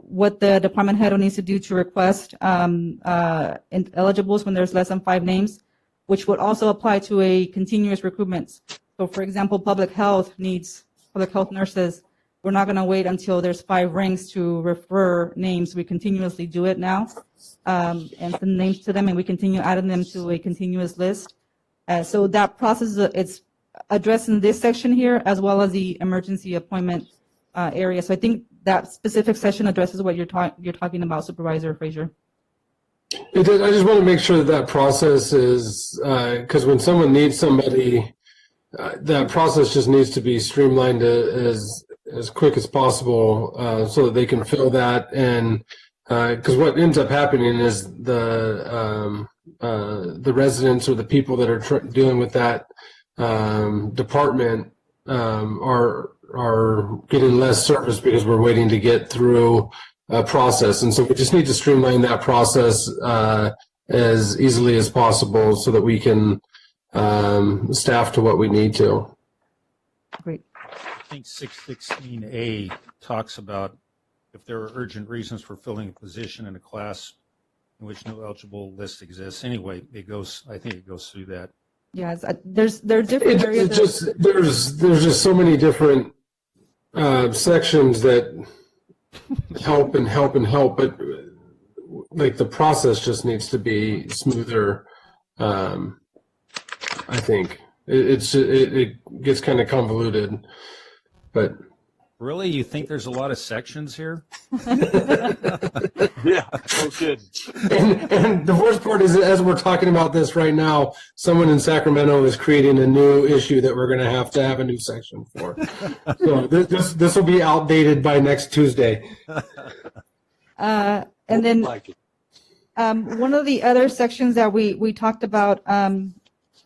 what the department head needs to do to request eligibles when there's less than 5 names, which would also apply to a continuous recruitment. So for example, public health nurses. We're not going to wait until there's 5 ranks to refer names. We continuously do it now and send names to them, and we continue adding them to a continuous list. So that process, it's addressed in this section here, as well as the emergency appointment area. So I think that specific section addresses what you're talking about, Supervisor Frazier. I just want to make sure that process is, because when someone needs somebody, that process just needs to be streamlined as quick as possible so that they can fill that. And because what ends up happening is the residents or the people that are dealing with that department are getting less service because we're waiting to get through a process. And so we just need to streamline that process as easily as possible so that we can staff to what we need to. Great. I think 616A talks about if there are urgent reasons for filling a position in a class in which no eligible list exists. Anyway, I think it goes through that. Yeah, there are different areas. There's just so many different sections that help, but like the process just needs to be smoother. I think it gets kind of convoluted, but. Really? You think there's a lot of sections here? Yeah, no kidding. And the worst part is, as we're talking about this right now, someone in Sacramento is creating a new issue that we're going to have a new section for. So this will be outdated by next Tuesday. And then one of the other sections that we talked about,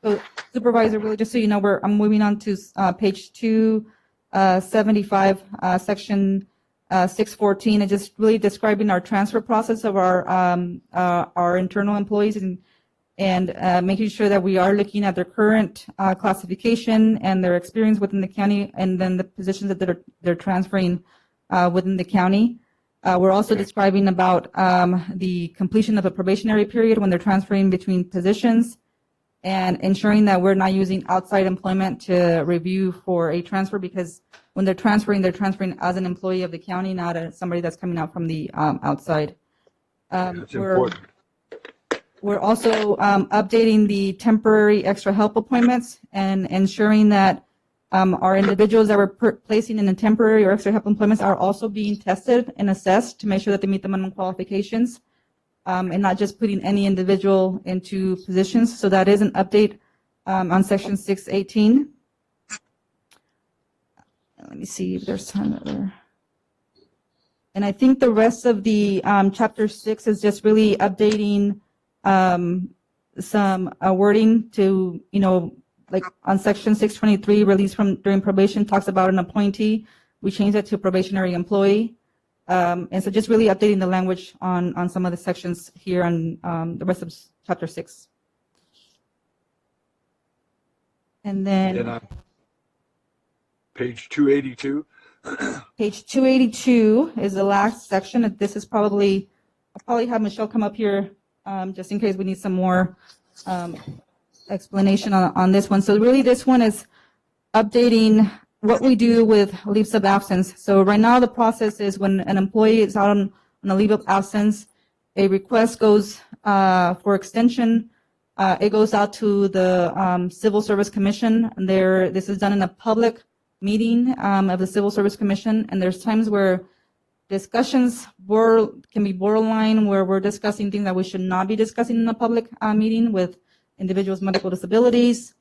so Supervisor, really just so you know, I'm moving on to page 275, section 614, and just really describing our transfer process of our internal employees and making sure that we are looking at their current classification and their experience within the county, and then the positions that they're transferring within the county. We're also describing about the completion of a probationary period when they're transferring between positions, and ensuring that we're not using outside employment to review for a transfer, because when they're transferring as an employee of the county, not as somebody that's coming out from the outside. That's important. We're also updating the temporary extra help appointments and ensuring that our individuals that we're placing in the temporary or extra help employments are also being tested and assessed to make sure that they meet the minimum qualifications. And not just putting any individual into positions. So that is an update on section 618. Let me see if there's time there. And I think the rest of the chapter 6 is just really updating some wording to, like on section 623, release from during probation, talks about an appointee. We changed that to probationary employee. And so just really updating the language on some of the sections here, and the rest of Chapter 6. And then Then on page 282. page 282 is the last section. This is probably, I'll probably have Michelle come up here just in case we need some more explanation on this one. So really this one is updating what we do with leaves of absence. So right now the process is when an employee is out on a leave of absence, a request goes for extension. It goes out to the Civil Service Commission. And this is done in a public meeting of the Civil Service Commission. And there's times where discussions can be borderline, where we're discussing things that we should not be discussing in a public meeting with individuals with medical disabilities,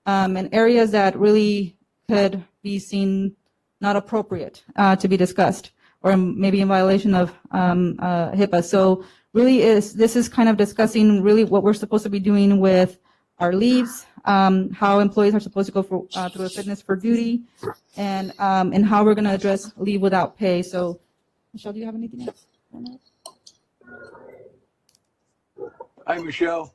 and areas that really could be seen not appropriate to be discussed, or maybe in violation of HIPAA. So really this is kind of discussing really what we're supposed to be doing with our leaves, how employees are supposed to go through a fitness for duty, and how we're going to address leave without pay. So Michelle, do you have anything else? Hi, Michelle.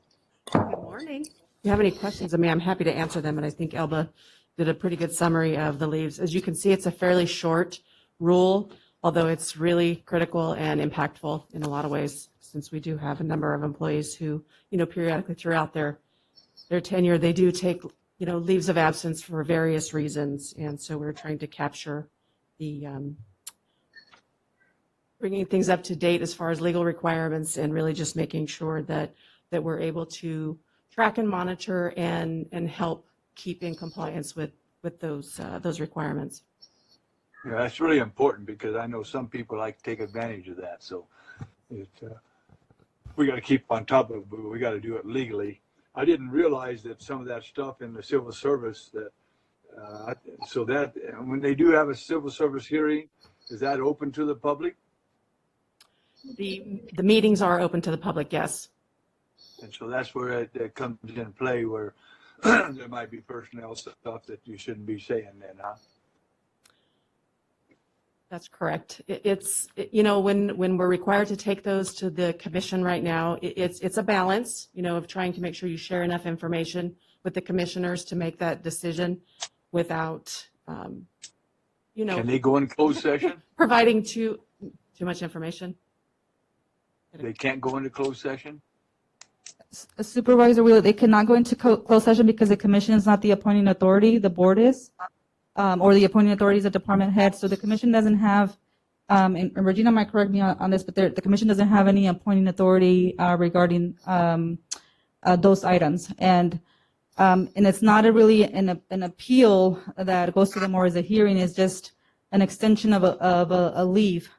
Good morning. If you have any questions of me, I'm happy to answer them, and I think Elba did a pretty good summary of the leaves. As you can see, it's a fairly short rule, although it's really critical and impactful in a lot of ways, since we do have a number of employees who, periodically throughout their tenure, they do take, leaves of absence for various reasons, and so we're trying to capture the bringing things up to date as far as legal requirements, and really just making sure that we're able to track and monitor and help keep in compliance with those requirements. Yeah, that's really important because I know some people like to take advantage of that. So we got to keep on top of it, but we got to do it legally. I didn't realize that some of that stuff in the civil service so that when they do have a civil service hearing, is that open to the public? The meetings are open to the public, yes. And so that's where it comes in play, where there might be personnel stuff that you shouldn't be saying then, huh? That's correct. When we're required to take those to the commission right now, it's a balance, of trying to make sure you share enough information with the commissioners to make that decision without, Can they go in closed session? providing too much information. They can't go into closed session? Supervisor Wheeler, they cannot go into closed session because the commission is not the appointing authority, the board is, or the appointing authority is a department head. So the commission doesn't have, and Regina might correct me on this, but the commission doesn't have any appointing authority regarding those items. And it's not really an appeal that goes to them or as a hearing, it's just an extension of a leave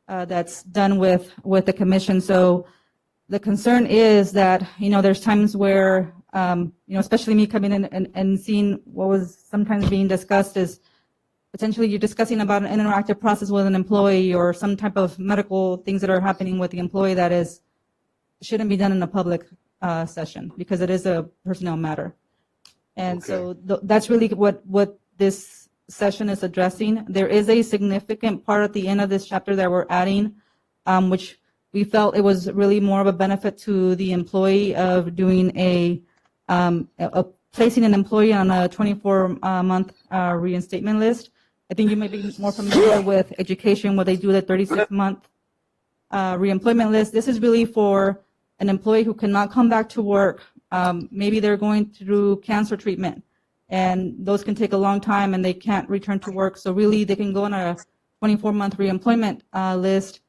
that's done with the commission. So the concern is that, there's times where, especially me coming in and seeing what was sometimes being discussed is potentially you're discussing about an interactive process with an employee or some type of medical things that are happening with the employee that shouldn't be done in a public session because it is a personnel matter. And so that's really what this session is addressing. There is a significant part at the end of this chapter that we're adding, which we felt it was really more of a benefit to the employee of doing placing an employee on a 24-month reinstatement list. I think you may be more familiar with education where they do the 36-month reemployment list. This is really for an employee who cannot come back to work. Maybe they're going through cancer treatment, and those can take a long time and they can't return to work. So really they can go on a 24-month reemployment list,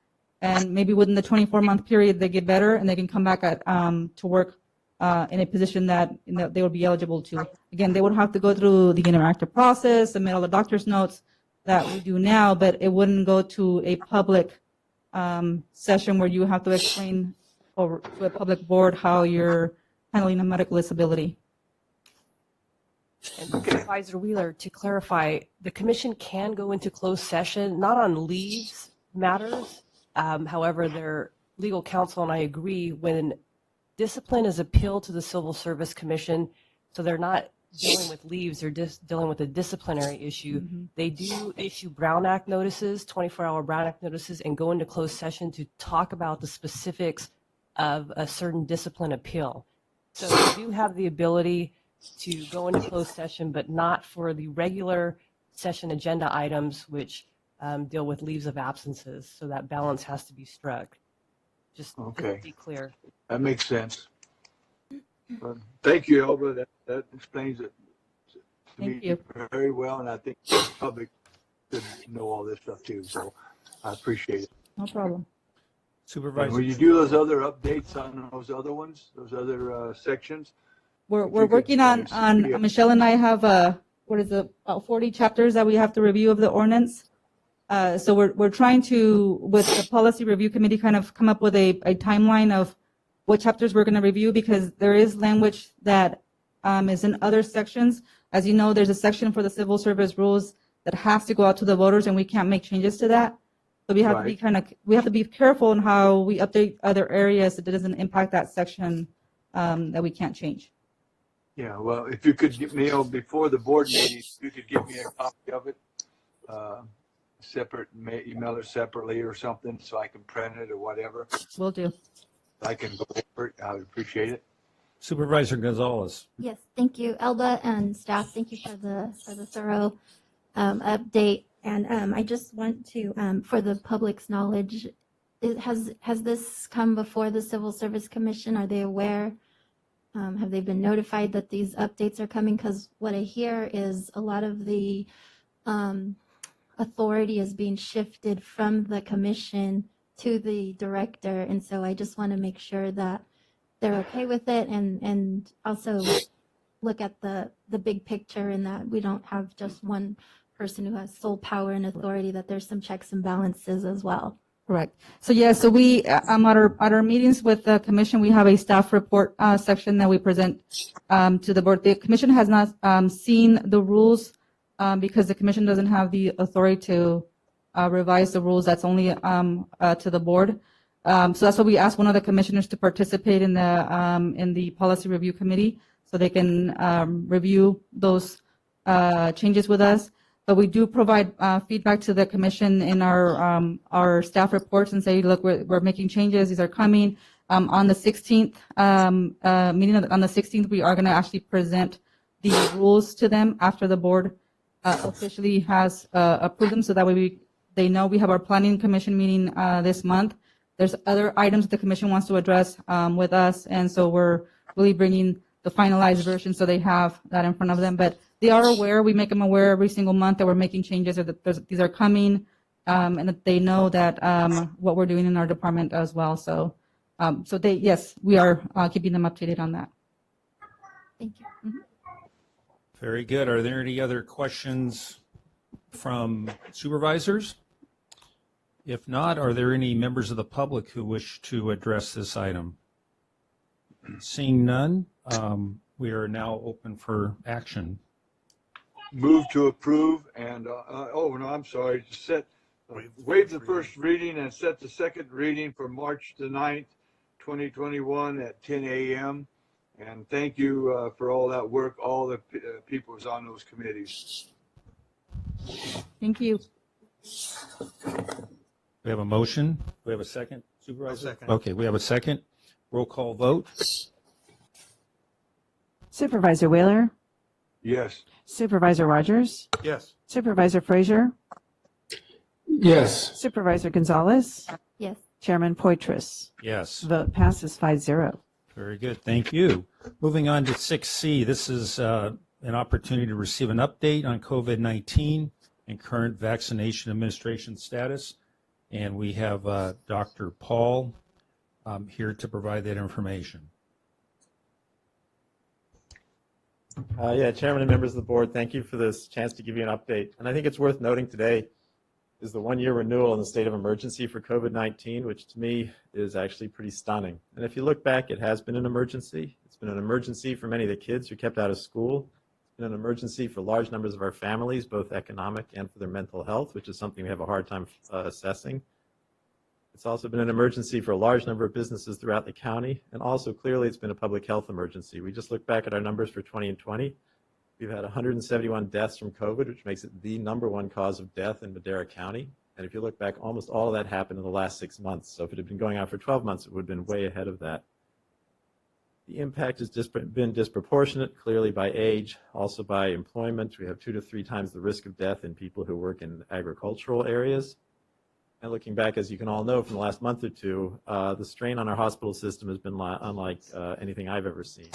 and maybe within the 24-month period they get better and they can come back to work in a position that they would be eligible to. Again, they would have to go through the interactive process, submit all the doctor's notes that we do now, but it wouldn't go to a public session where you have to explain to a public board how you're handling a medical disability. And Supervisor Wheeler, to clarify, the commission can go into closed session, not on leaves matters. However, their legal counsel and I agree when discipline is appealed to the Civil Service Commission, so they're not dealing with leaves, they're just dealing with a disciplinary issue. Mm-hmm. They do issue Brown Act notices, 24-hour Brown Act notices, and go into closed session to talk about the specifics of a certain discipline appeal. So you do have the ability to go into closed session, but not for the regular session agenda items, which deal with leaves of absences. So that balance has to be struck. Just Okay. to be clear. That makes sense. Thank you, Elba. That explains it to Thank me you. very well, and I think the public should know all this stuff too. So I appreciate it. No problem. And Supervisor. when you do those other updates on those other ones, those other sections, We're if you could, working on Michelle and I have about 40 chapters that we have to review of the ordinance. So we're trying to, with the policy review committee, kind of come up with a timeline of what chapters we're going to review, because there is language that is in other sections. As you know, there's a section for the civil service rules that has to go out to the voters, and we can't make changes to that. So we have to be we have to be careful in how we update other areas that it doesn't impact that section that we can't change. yeah, well, if you could get me, before the board meeting, if you could give me a copy of it, separate, email it separately or something so I can print it or whatever. Will do. I can go over it. I would appreciate it. Supervisor Gonzalez. Yes, thank you, Elba and staff. Thank you for the thorough update. And I just want to, for the public's knowledge, has this come before the Civil Service Commission? Are they aware? Have they been notified that these updates are coming? Because what I hear is a lot of the authority is being shifted from the commission to the director. And so I just want to make sure that they're okay with it, and also look at the big picture, and that we don't have just one person who has sole power and authority, that there's some checks and balances as well. Correct. So yeah, so we at our meetings with the commission, we have a staff report section that we present to the board. The commission has not seen the rules because the commission doesn't have the authority to revise the rules. That's only to the board. So that's why we asked one of the commissioners to participate in the policy review committee, so they can review those changes with us. But we do provide feedback to the commission in our staff reports and say, look, we're making changes. These are coming. On the 16th meeting on the 16th, we are going to actually present the rules to them after the board officially has approved them, so that way they know we have our planning commission meeting this month. There's other items the commission wants to address with us, and so we're really bringing the finalized version so they have that in front of them. But they are aware. We make them aware every single month that we're making changes, or that these are coming, and that they know that what we're doing in our department as well. So, yes, we are keeping them updated on that. Thank you. Mm-hmm. Very good. Are there any other questions from supervisors? If not, are there any members of the public who wish to address this item? Seeing none, we are now open for action. Move to approve and, oh, no, I'm sorry, waive the first reading and set the second reading for March the 9th, 2021 at 10 a.m. And thank you for all that work, all the people who's on those committees. Thank you. We have a motion. We have a second, Supervisor? Second. Okay, we have a second. Roll call vote. Supervisor Whaler, Yes. Supervisor Rogers, Yes. Supervisor Frazier, Yes. Supervisor Gonzalez, Yes. Chairman Poitras. Yes. Vote passes 5-0. Very good. Thank you. Moving on to 6C. This is an opportunity to receive an update on COVID-19 and current vaccination administration status. And we have Dr. Paul here to provide that information. Yeah, Chairman and members of the board, thank you for this chance to give you an update. And I think it's worth noting today is the one-year renewal in the state of emergency for COVID-19, which to me is actually pretty stunning. And if you look back, it has been an emergency. It's been an emergency for many of the kids who kept out of school. It's been an emergency for large numbers of our families, both economic and for their mental health, which is something we have a hard time assessing. It's also been an emergency for a large number of businesses throughout the county, and also clearly it's been a public health emergency. We just looked back at our numbers for 2020. We've had 171 deaths from COVID, which makes it the #1 cause of death in Madera County. And if you look back, almost all of that happened in the last 6 months. So if it had been going on for 12 months, it would have been way ahead of that. The impact has been disproportionate, clearly by age, also by employment. We have 2 to 3 times the risk of death in people who work in agricultural areas. And looking back, as you can all know from the last month or two, the strain on our hospital system has been unlike anything I've ever seen.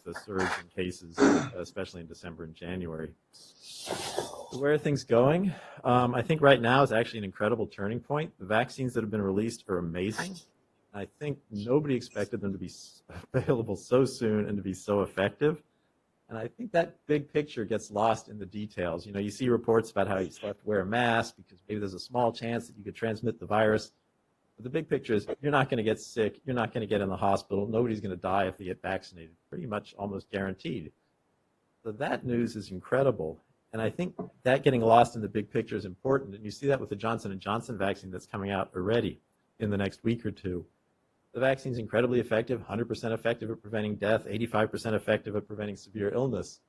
It's a surge in cases, especially in December and January. So where are things going? I think right now is actually an incredible turning point. The vaccines that have been released are amazing. I think nobody expected them to be available so soon and to be so effective. And I think that big picture gets lost in the details. You know, you see reports about how you still have to wear a mask because maybe there's a small chance that you could transmit the virus. But the big picture is you're not going to get sick. You're not going to get in the hospital. Nobody's going to die if they get vaccinated. Pretty much almost guaranteed. So that news is incredible. And I think that getting lost in the big picture is important. And you see that with the Johnson & Johnson vaccine that's coming out already in the next week or two. The vaccine is incredibly effective, 100% effective at preventing death, 85% effective at preventing severe illness.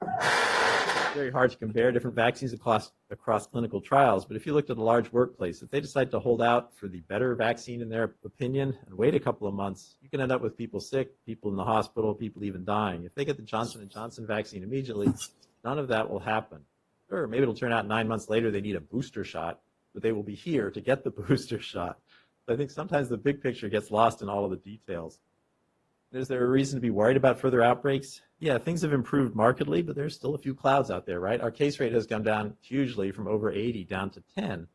It's very hard to compare different vaccines across clinical trials, but if you looked at a large workplace, if they decide to hold out for the better vaccine in their opinion and wait a couple of months, you can end up with people sick, people in the hospital, people even dying. If they get the Johnson & Johnson vaccine immediately, none of that will happen. Sure, maybe it'll turn out 9 months later they need a booster shot, but they will be here to get the booster shot. I think sometimes the big picture gets lost in all of the details. Is there a reason to be worried about further outbreaks? Yeah, things have improved markedly, but there's still a few clouds out there, right? Our case rate has come down hugely from over 80 down to 10.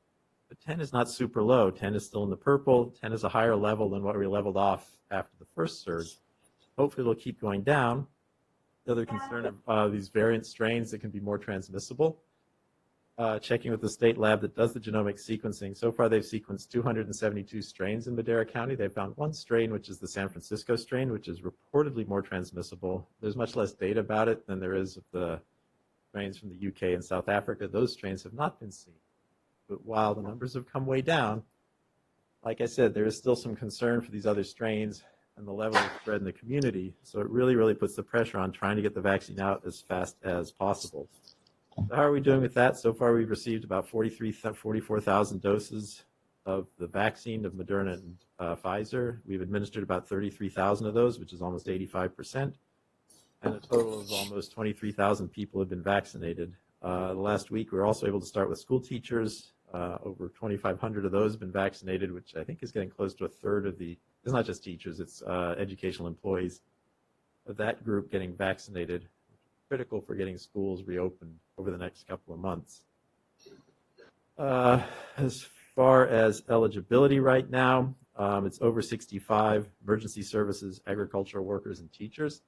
But 10 is not super low. 10 is still in the purple. 10 is a higher level than what we leveled off after the first surge. Hopefully it'll keep going down. The other concern of these variant strains that can be more transmissible. Checking with the state lab that does the genomic sequencing. So far, they've sequenced 272 strains in Madera County. They found one strain, which is the San Francisco strain, which is reportedly more transmissible. There's much less data about it than there is of the strains from the UK and South Africa. Those strains have not been seen. But while the numbers have come way down, like I said, there is still some concern for these other strains and the level of spread in the community. So it really, really puts the pressure on trying to get the vaccine out as fast as possible. So how are we doing with that? So far, we've received about 44,000 doses of the vaccine of Moderna and Pfizer. We've administered about 33,000 of those, which is almost 85%. And a total of almost 23,000 people have been vaccinated. Last week, we were also able to start with school teachers. Over 2,500 of those have been vaccinated, which I think is getting close to a third of the, it's not just teachers, it's educational employees of that group getting vaccinated. Critical for getting schools reopened over the next couple of months. As far as eligibility right now, it's over 65, emergency services, agricultural workers, and teachers.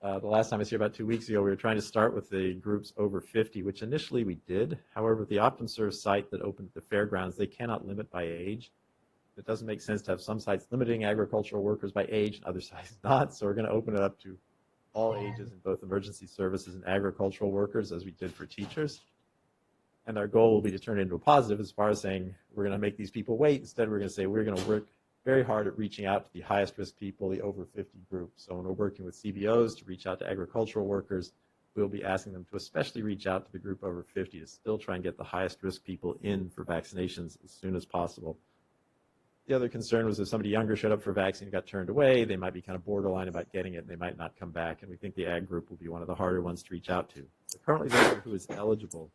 The last time I was here about 2 weeks ago, we were trying to start with the groups over 50, which initially we did. However, the OptumServe site that opened at the fairgrounds, they cannot limit by age. It doesn't make sense to have some sites limiting agricultural workers by age and other sites not, so we're going to open it up to all ages in both emergency services and agricultural workers, as we did for teachers. And our goal will be to turn it into a positive as far as saying we're going to make these people wait. Instead, we're going to say we're going to work very hard at reaching out to the highest risk people, the over 50 group. So when we're working with CBOs to reach out to agricultural workers, we'll be asking them to especially reach out to the group over 50 to still try and get the highest risk people in for vaccinations as soon as possible. The other concern was if somebody younger showed up for a vaccine and got turned away, they might be kind of borderline about getting it and they might not come back. And we think the ag group will be one of the harder ones to reach out to. So currently, those are who is eligible.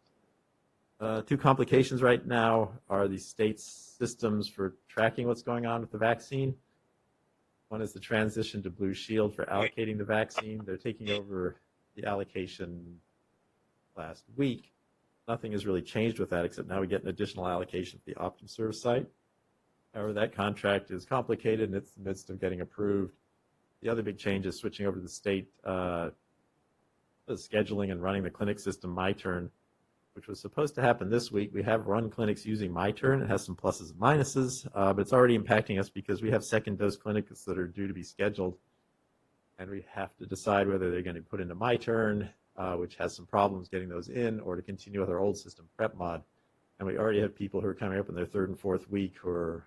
Two complications right now are the state's systems for tracking what's going on with the vaccine. One is the transition to Blue Shield for allocating the vaccine. They're taking over the allocation last week. Nothing has really changed with that except now we get an additional allocation at the OptumServe site. However, that contract is complicated and it's in the midst of getting approved. The other big change is switching over to the state scheduling and running the clinic system, MyTurn, which was supposed to happen this week. We have run clinics using MyTurn. It has some pluses and minuses, but it's already impacting us because we have second dose clinics that are due to be scheduled. And we have to decide whether they're going to put into MyTurn, which has some problems getting those in, or to continue with our old system, PrepMod. And we already have people who are coming up in their third and fourth week who are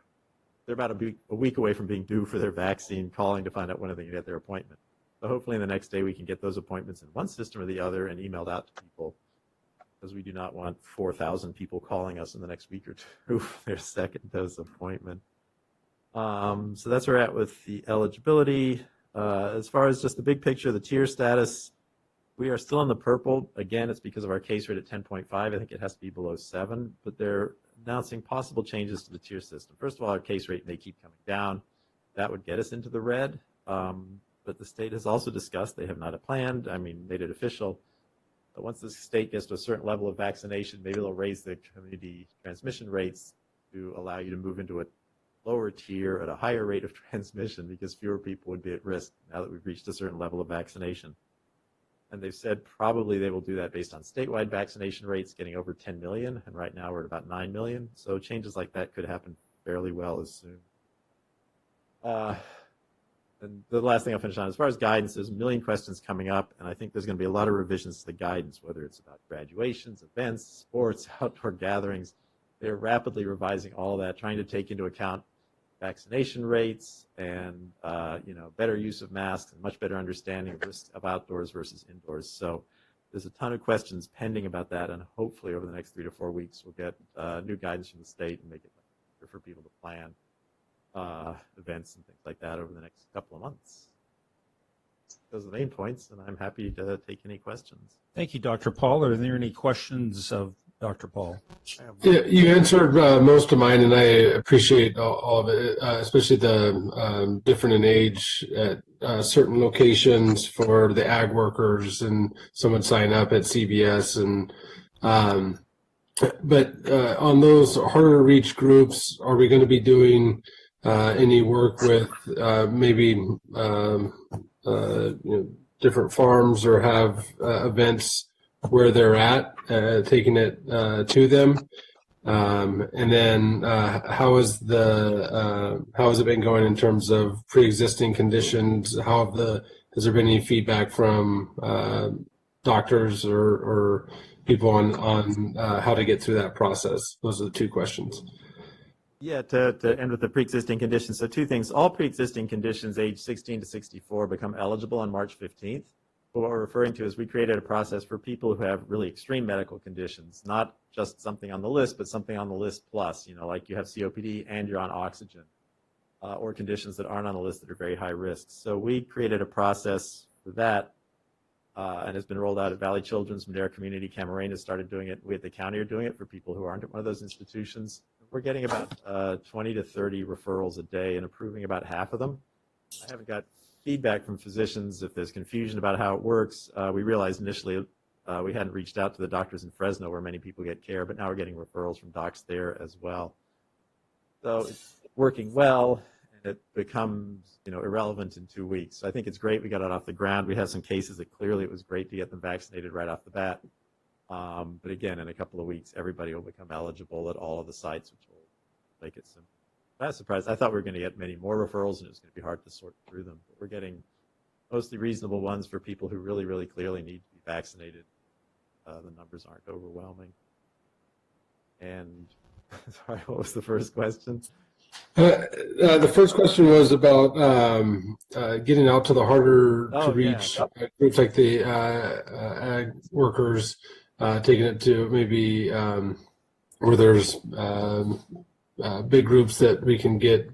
they're about a week away from being due for their vaccine, calling to find out when they can get their appointment. So hopefully in the next day we can get those appointments in one system or the other and emailed out to people because we do not want 4,000 people calling us in the next week or two for their second dose appointment. So that's where we're at with the eligibility. As far as just the big picture, the tier status, we are still in the purple. Again, it's because of our case rate at 10.5. I think it has to be below 7, but they're announcing possible changes to the tier system. First of all, our case rate may keep coming down. That would get us into the red. But the state has also discussed, they have not planned, made it official. But once the state gets to a certain level of vaccination, maybe they'll raise the community transmission rates to allow you to move into a lower tier at a higher rate of transmission because fewer people would be at risk now that we've reached a certain level of vaccination. And they've said probably they will do that based on statewide vaccination rates getting over 10 million, and right now we're at about 9 million. So changes like that could happen fairly well as soon. And the last thing I'll finish on, as far as guidance, there's a million questions coming up, and I think there's going to be a lot of revisions to the guidance, whether it's about graduations, events, sports, outdoor gatherings. They're rapidly revising all of that, trying to take into account vaccination rates and better use of masks and much better understanding of risk of outdoors versus indoors. So there's a ton of questions pending about that, and hopefully over the next 3 to 4 weeks we'll get new guidance from the state and make it easier for people to plan events and things like that over the next couple of months. Those are the main points, and I'm happy to take any questions. Thank you, Dr. Paul. Are there any questions of Dr. Paul? Yeah, you answered most of mine, and I appreciate all of it, especially the different in age at certain locations for the ag workers, and someone sign up at CBS. And but on those harder to reach groups, are we going to be doing any work with maybe different farms, or have events where they're at, taking it to them? And then how has it been going in terms of pre-existing conditions? Has there been any feedback from doctors or people on how to get through that process? Those are the two questions. Yeah, to end with the pre-existing conditions. So 2 things. All pre-existing conditions age 16 to 64 become eligible on March 15th. But what we're referring to is we created a process for people who have really extreme medical conditions, not just something on the list, but something on the list plus, like you have COPD and you're on oxygen, or conditions that aren't on the list that are very high risk. So we created a process for that, and it's been rolled out at Valley Children's, Madera Community, Camarena started doing it. We at the county are doing it for people who aren't at one of those institutions. We're getting about 20 to 30 referrals a day and approving about half of them. I haven't got feedback from physicians if there's confusion about how it works. We realized initially we hadn't reached out to the doctors in Fresno where many people get care, but now we're getting referrals from docs there as well. So it's working well, and it becomes irrelevant in 2 weeks. So I think it's great we got it off the ground. We have some cases that clearly it was great to get them vaccinated right off the bat. But again, in a couple of weeks, everybody will become eligible at all of the sites, which will make it simple. I was surprised. I thought we were going to get many more referrals, and it was going to be hard to sort through them. But we're getting mostly reasonable ones for people who really, really clearly need to be vaccinated. The numbers aren't overwhelming. And sorry, what was the first question? The first question was about getting out to the harder to reach groups like the ag workers, taking it to maybe where there's big groups that we can get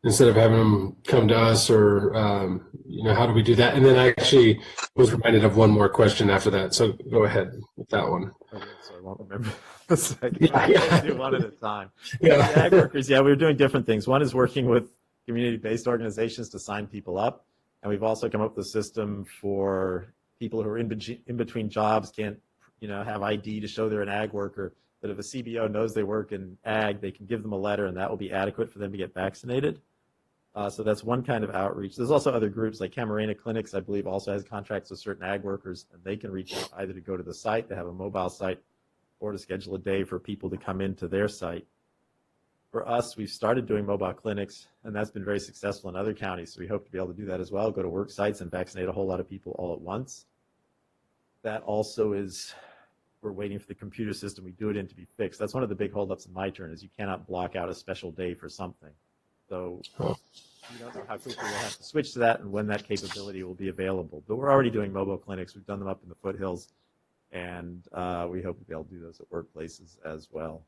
instead of having them come to us, or how do we do that? And then I actually was reminded of one more question after that, so go ahead with that one. Okay, so I won't remember the second. Let's do one at a time. The ag workers, we were doing different things. One is working with community-based organizations to sign people up, and we've also come up with a system for people who are in between jobs, can't have ID to show they're an ag worker. But if a CBO knows they work in ag, they can give them a letter, and that will be adequate for them to get vaccinated. So that's one kind of outreach. There's also other groups like Camarena Clinics, I believe, also has contracts with certain ag workers, and they can reach out either to go to the site, to have a mobile site, or to schedule a day for people to come into their site. For us, we've started doing mobile clinics, and that's been very successful in other counties, so we hope to be able to do that as well, go to work sites and vaccinate a whole lot of people all at once. That also is, we're waiting for the computer system we do it in to be fixed. That's one of the big holdups in my turn, is you cannot block out a special day for something. So you don't know how quickly we'll have to switch to that and when that capability will be available. But we're already doing mobile clinics. We've done them up in the foothills. and we hope to be able to do those at workplaces as well.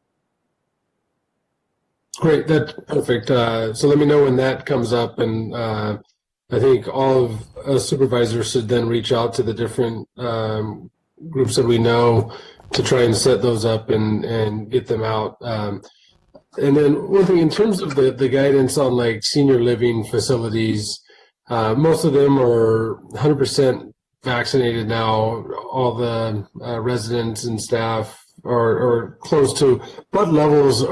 Great, that's perfect. So let me know when that comes up, and I think all of us supervisors should then reach out to the different groups that we know to try and set those up and get them out. And then one thing, in terms of the guidance on like senior living facilities, most of them are 100% vaccinated now. All the residents and staff are close to. What levels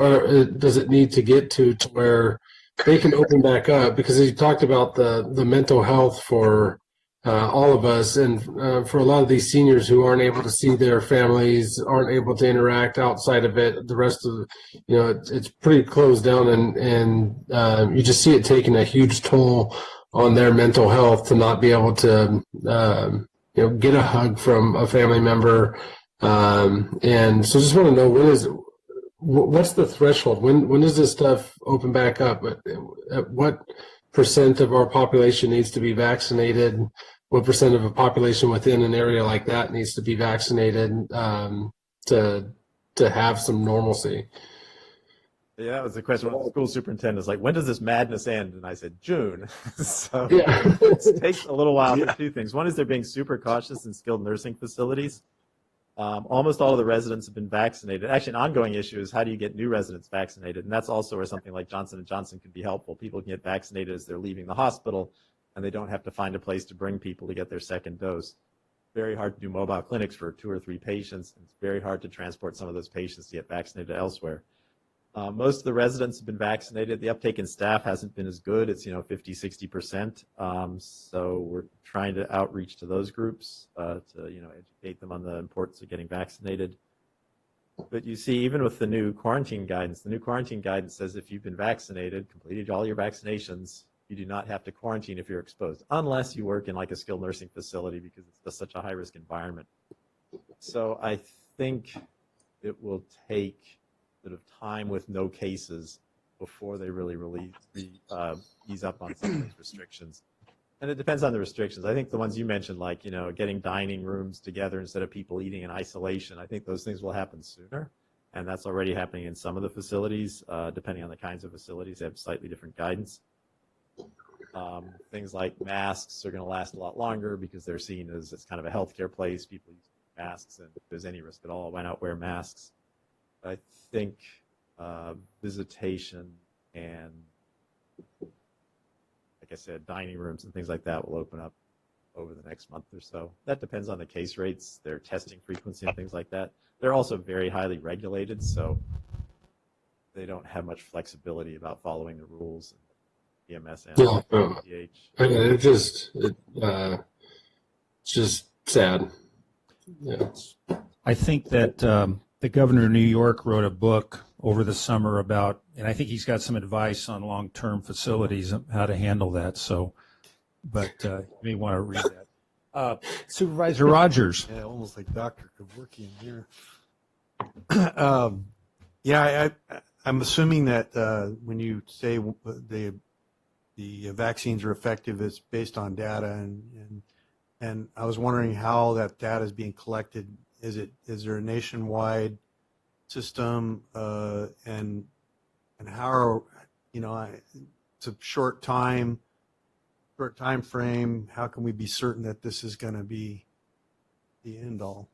does it need to get to where they can open back up? Because you talked about the mental health for all of us, and for a lot of these seniors who aren't able to see their families, aren't able to interact outside of it, the rest of, it's pretty closed down, and you just see it taking a huge toll on their mental health to not be able to, get a hug from a family member. And so just want to know, what's the threshold? When does this stuff open back up? At what percent of our population needs to be vaccinated? What percent of a population within an area like that needs to be vaccinated to have some normalcy? Yeah, that was the question. One of the school superintendents like, when does this madness end? And I said, June. So yeah. It takes a little while for two things. One is they're being super cautious in skilled nursing facilities. Almost all of the residents have been vaccinated. Actually, an ongoing issue is how do you get new residents vaccinated? And that's also where something like Johnson & Johnson can be helpful. People can get vaccinated as they're leaving the hospital, and they don't have to find a place to bring people to get their second dose. Very hard to do mobile clinics for 2 or 3 patients. It's very hard to transport some of those patients to get vaccinated elsewhere. Most of the residents have been vaccinated. The uptake in staff hasn't been as good. It's 50, 60%. So we're trying to outreach to those groups to educate them on the importance of getting vaccinated. But you see, even with the new quarantine guidance says if you've been vaccinated, completed all your vaccinations, you do not have to quarantine if you're exposed, unless you work in like a skilled nursing facility because it's just such a high-risk environment. So I think it will take bit of time with no cases before they really ease up on some of those restrictions. And it depends on the restrictions. I think the ones you mentioned, like, getting dining rooms together instead of people eating in isolation, I think those things will happen sooner. And that's already happening in some of the facilities, depending on the kinds of facilities. They have slightly different guidance. Things like masks are going to last a lot longer because they're seen as it's kind of a healthcare place. People use masks, and if there's any risk at all, why not wear masks? I think visitation and, like I said, dining rooms and things like that will open up over the next month or so. That depends on the case rates, their testing frequency, and things like that. They're also very highly regulated, so they don't have much flexibility about following the rules. EMS and PH. It's just sad. Yeah. I think that the governor of New York wrote a book over the summer about, and I think he's got some advice on long-term facilities, how to handle that. So, but you may want to read that. Supervisor Rogers. Yeah, almost like Dr. Kevorkian here. I'm assuming that when you say the vaccines are effective, it's based on data, and I was wondering how that data is being collected. Is there a nationwide system, and how are, it's a short time frame. How can we be certain that this is going to be the end all?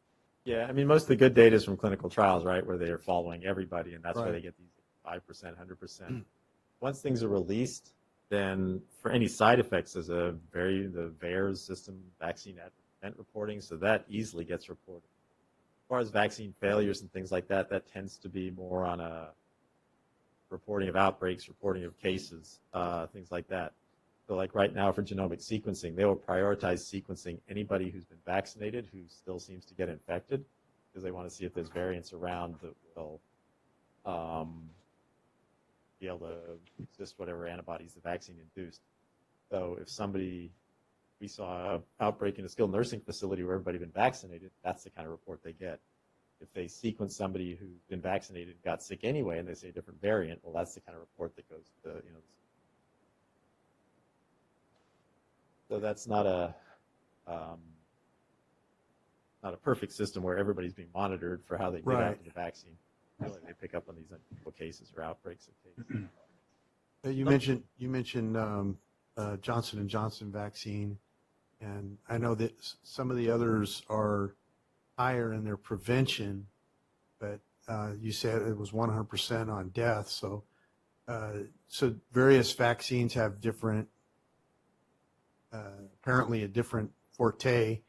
Yeah, I mean, most of the good data is from clinical trials, right, where they are following everybody, and that's why they get these 5%, 100%. Once things are released, then for any side effects, there's the VAERS system, vaccine event reporting, so that easily gets reported. As far as vaccine failures and things like that, that tends to be more on a reporting of outbreaks, reporting of cases, things like that. So like right now for genomic sequencing, they will prioritize sequencing anybody who's been vaccinated who still seems to get infected because they want to see if there's variants around that will be able to resist whatever antibodies the vaccine induced. So if we saw an outbreak in a skilled nursing facility where everybody had been vaccinated, that's the kind of report they get. If they sequence somebody who's been vaccinated and got sick anyway, and they say a different variant, well, that's the kind of report that goes to, So that's not not a perfect system where everybody's being monitored for how they get Right. after the vaccine. Really, they pick up on these unusual cases or outbreaks of cases. You mentioned Johnson and Johnson vaccine, and I know that some of the others are higher in their prevention, but you said it was 100% on death. So various vaccines have different, apparently a different forte.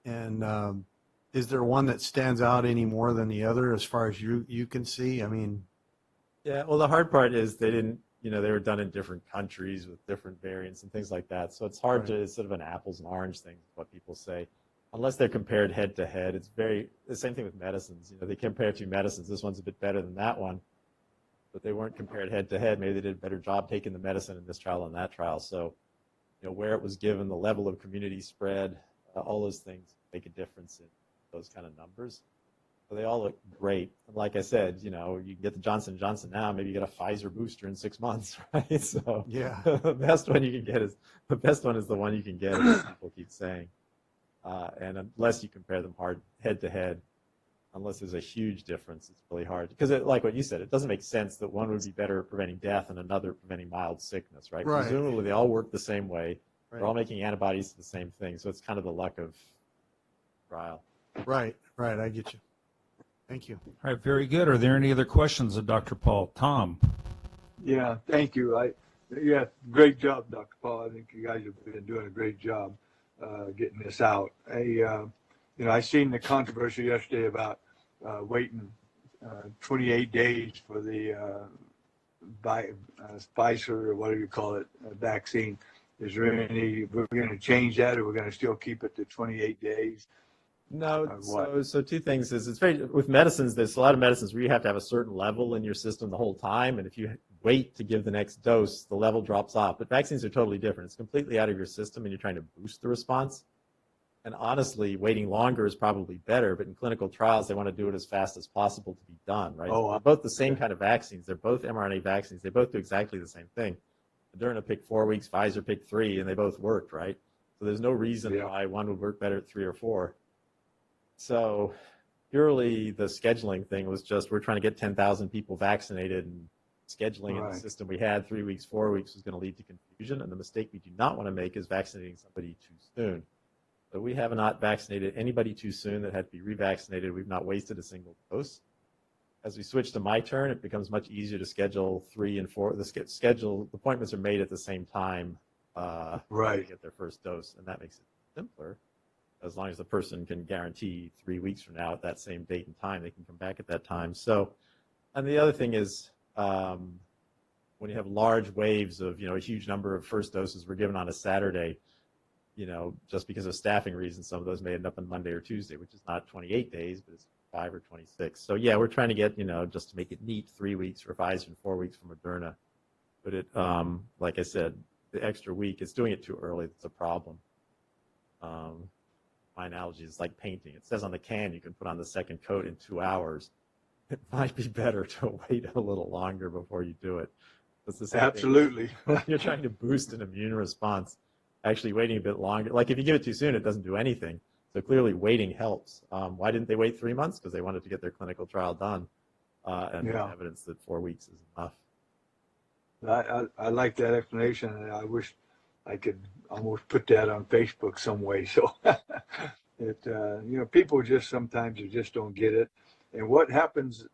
And is there one that stands out any more than the other as far as you can see? I mean, Yeah, well, the hard part is they didn't, they were done in different countries with different variants and things like that. So it's hard to, it's sort of an apples and orange thing, what people say. Unless they're compared head to head, it's the same thing with medicines. They compare two medicines. This one's a bit better than that one, but they weren't compared head to head. Maybe they did a better job taking the medicine in this trial and that trial. So, where it was given, the level of community spread, all those things make a difference in those kind of numbers. So they all look great. Like I said, you can get the Johnson & Johnson now, maybe you get a Pfizer booster in 6 months, right? So yeah, the best one you can get is the one you can get, as people keep saying. And unless you compare them hard head to head, unless there's a huge difference, it's really hard. Because like what you said, it doesn't make sense that one would be better at preventing death and another preventing mild sickness, right? Right. Presumably they all work the same way. Right. They're all making antibodies to the same thing. So it's kind of the luck of trial. Right, I get you. Thank you. All right, very good. Are there any other questions of Dr. Paul? Tom? Yeah, thank you. Yeah, great job, Dr. Paul. I think you guys have been doing a great job getting this out. I seen the controversy yesterday about waiting 28 days for the Pfizer or whatever you call it vaccine. Is there we're going to change that, or we're going to still keep it to 28 days? No, so two things is with medicines, there's a lot of medicines where you have to have a certain level in your system the whole time, and if you wait to give the next dose, the level drops off. But vaccines are totally different. It's completely out of your system, and you're trying to boost the response. And honestly, waiting longer is probably better, but in clinical trials, they want to do it as fast as possible to be done, right? Oh, They're both the same kind of vaccines. They're both mRNA vaccines. They both do exactly the same thing. Moderna picked 4 weeks, Pfizer picked 3, and they both worked, right? So there's no reason why one would work better at 3 or 4. So purely the scheduling thing was just, we're trying to get 10,000 people vaccinated, and scheduling in the system we had 3 weeks, 4 weeks was going to lead to confusion. And the mistake we do not want to make is vaccinating somebody too soon. So we have not vaccinated anybody too soon that had to be revaccinated. We've not wasted a single dose. As we switch to my turn, it becomes much easier to schedule 3 and 4. The appointments are made at the same time to get their first dose, and that makes it simpler. As long as the person can guarantee 3 weeks from now at that same date and time, they can come back at that time. So, and the other thing is, when you have large waves of, a huge number of first doses were given on a Saturday, just because of staffing reasons, some of those may end up on Monday or Tuesday, which is not 28 days, but it's 5 or 26. So yeah, we're trying to get, just to make it neat, 3 weeks for Pfizer and 4 weeks for Moderna. But it, like I said, the extra week, it's doing it too early. That's a problem. My analogy is like painting. It says on the can you can put on the second coat in 2 hours. It might be better to wait a little longer before you do it. It's the same Absolutely. thing. You're trying to boost an immune response. Actually waiting a bit longer. Like if you give it too soon, it doesn't do anything. So clearly waiting helps. Why didn't they wait 3 months? Because they wanted to get their clinical trial done. And there's evidence that 4 weeks is enough. I like that explanation, and I wish I could almost put that on Facebook some way. So, people just sometimes you just don't get it. And what happens,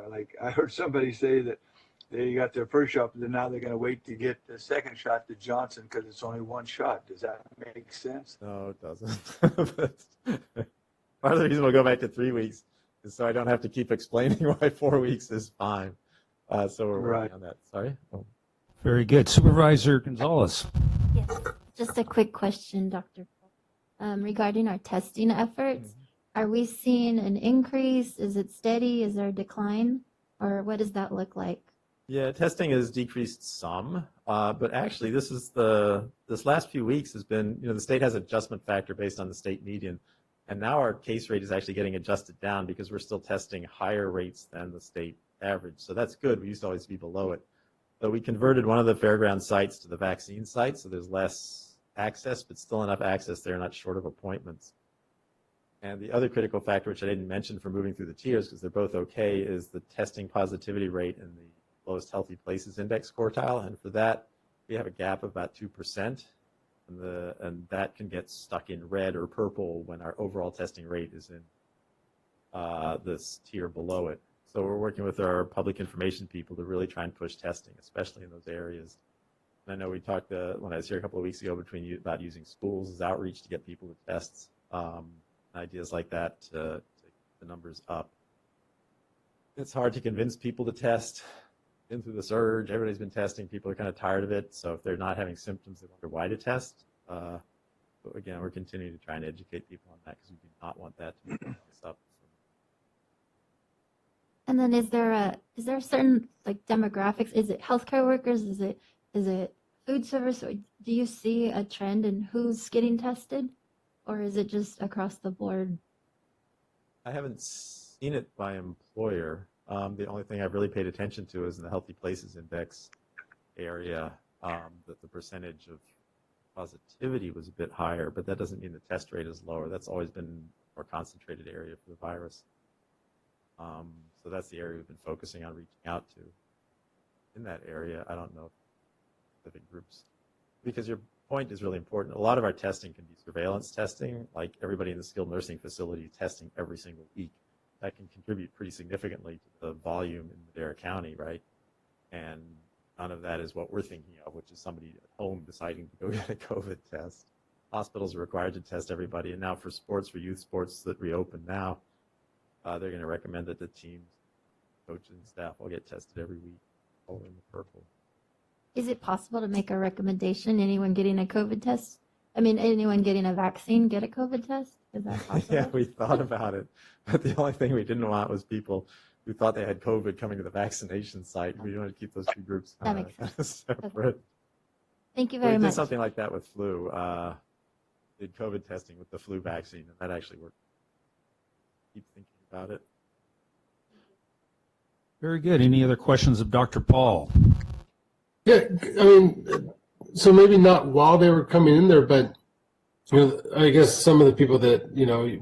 like I heard somebody say that they got their first shot, but then now they're going to wait to get the second shot to Johnson because it's only one shot. Does that make sense? No, it doesn't. Part of the reason we'll go back to 3 weeks is so I don't have to keep explaining why 4 weeks is fine. So we're working on that. Sorry. Oh. Very good. Supervisor Gonzalez. Yes, just a quick question, Dr. Regarding our testing efforts, are we seeing an increase? Is it steady? Is there a decline? Or what does that look like? Yeah, testing has decreased some, but actually this last few weeks has been, the state has an adjustment factor based on the state median, and now our case rate is actually getting adjusted down because we're still testing higher rates than the state average. So that's good. We used to always be below it. So we converted one of the fairground sites to the vaccine site, so there's less access, but still enough access there, not short of appointments. And the other critical factor, which I didn't mention for moving through the tiers because they're both okay, is the testing positivity rate in the lowest healthy places index quartile. And for that, we have a gap of about 2%. And that can get stuck in red or purple when our overall testing rate is in this tier below it. So we're working with our public information people to really try and push testing, especially in those areas. And I know we talked when I was here a couple of weeks ago about using schools as outreach to get people to test, ideas like that to get the numbers up. It's hard to convince people to test. Been through the surge, everybody's been testing, people are kind of tired of it, so if they're not having symptoms, they wonder why to test. But again, we're continuing to try and educate people on that because we do not want that to be messed up. And then is there certain like demographics? Is it healthcare workers? Is it food service? Or do you see a trend in who's getting tested? Or is it just across the board? I haven't seen it by employer. The only thing I've really paid attention to is in the Healthy Places Index area, that the percentage of positivity was a bit higher, but that doesn't mean the test rate is lower. That's always been a more concentrated area for the virus. So that's the area we've been focusing on reaching out to. In that area, I don't know specific groups, because your point is really important. A lot of our testing can be surveillance testing, like everybody in the skilled nursing facility testing every single week. That can contribute pretty significantly to the volume in Madera County, right? And none of that is what we're thinking of, which is somebody at home deciding to go get a COVID test. Hospitals are required to test everybody, and now for youth sports that reopen now, they're going to recommend that the teams, coaches, and staff all get tested every week, all in the purple. Is it possible to make a recommendation? Anyone getting a COVID test? I mean, anyone getting a vaccine get a COVID test? Is that possible? Yeah, we thought about it, but the only thing we didn't want was people who thought they had COVID coming to the vaccination site. We wanted to keep those two groups separate. Thank you very we much. did something like that with flu. Did COVID testing with the flu vaccine, and that actually worked. Keep thinking about it. Very good. Any other questions of Dr. Paul? Yeah, I mean, so maybe not while they were coming in there, but I guess some of the people that,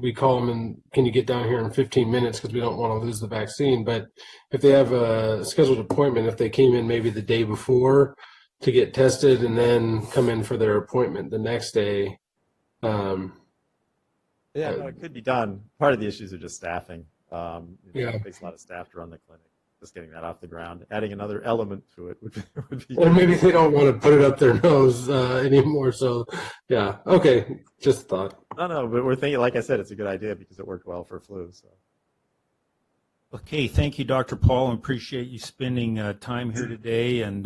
we call them and can you get down here in 15 minutes because we don't want to lose the vaccine. But if they have a scheduled appointment, if they came in maybe the day before to get tested and then come in for their appointment the next day. No, it could be done. Part of the issues are just staffing. It takes a lot of staff to run the clinic. Just getting that off the ground, adding another element to it would be. Or maybe they don't want to put it up their nose anymore. So, yeah, okay, just thought. No, but we're thinking, like I said, it's a good idea because it worked well for flu. So. Okay, thank you, Dr. Paul, and appreciate you spending time here today. And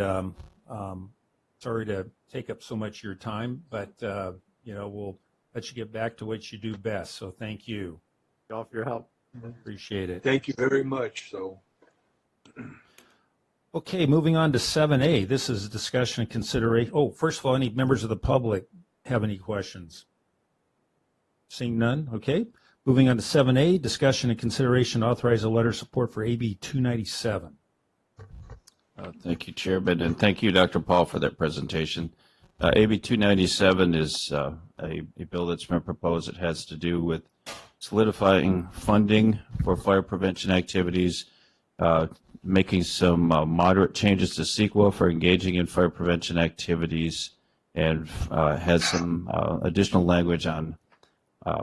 sorry to take up so much of your time, but we'll let you get back to what you do best. So, thank you. Thank you all for your help. Appreciate it. Thank you very much. So. Okay, moving on to 7A. This is discussion and consideration. Oh, first of all, any members of the public have any questions? Seeing none, okay. Moving on to 7A, discussion and consideration to authorize a letter of support for AB 297. Thank you, Chairman, and thank you, Dr. Paul, for that presentation. AB 297 is a bill that's been proposed. It has to do with solidifying funding for fire prevention activities, making some moderate changes to CEQA for engaging in fire prevention activities, and has some additional language on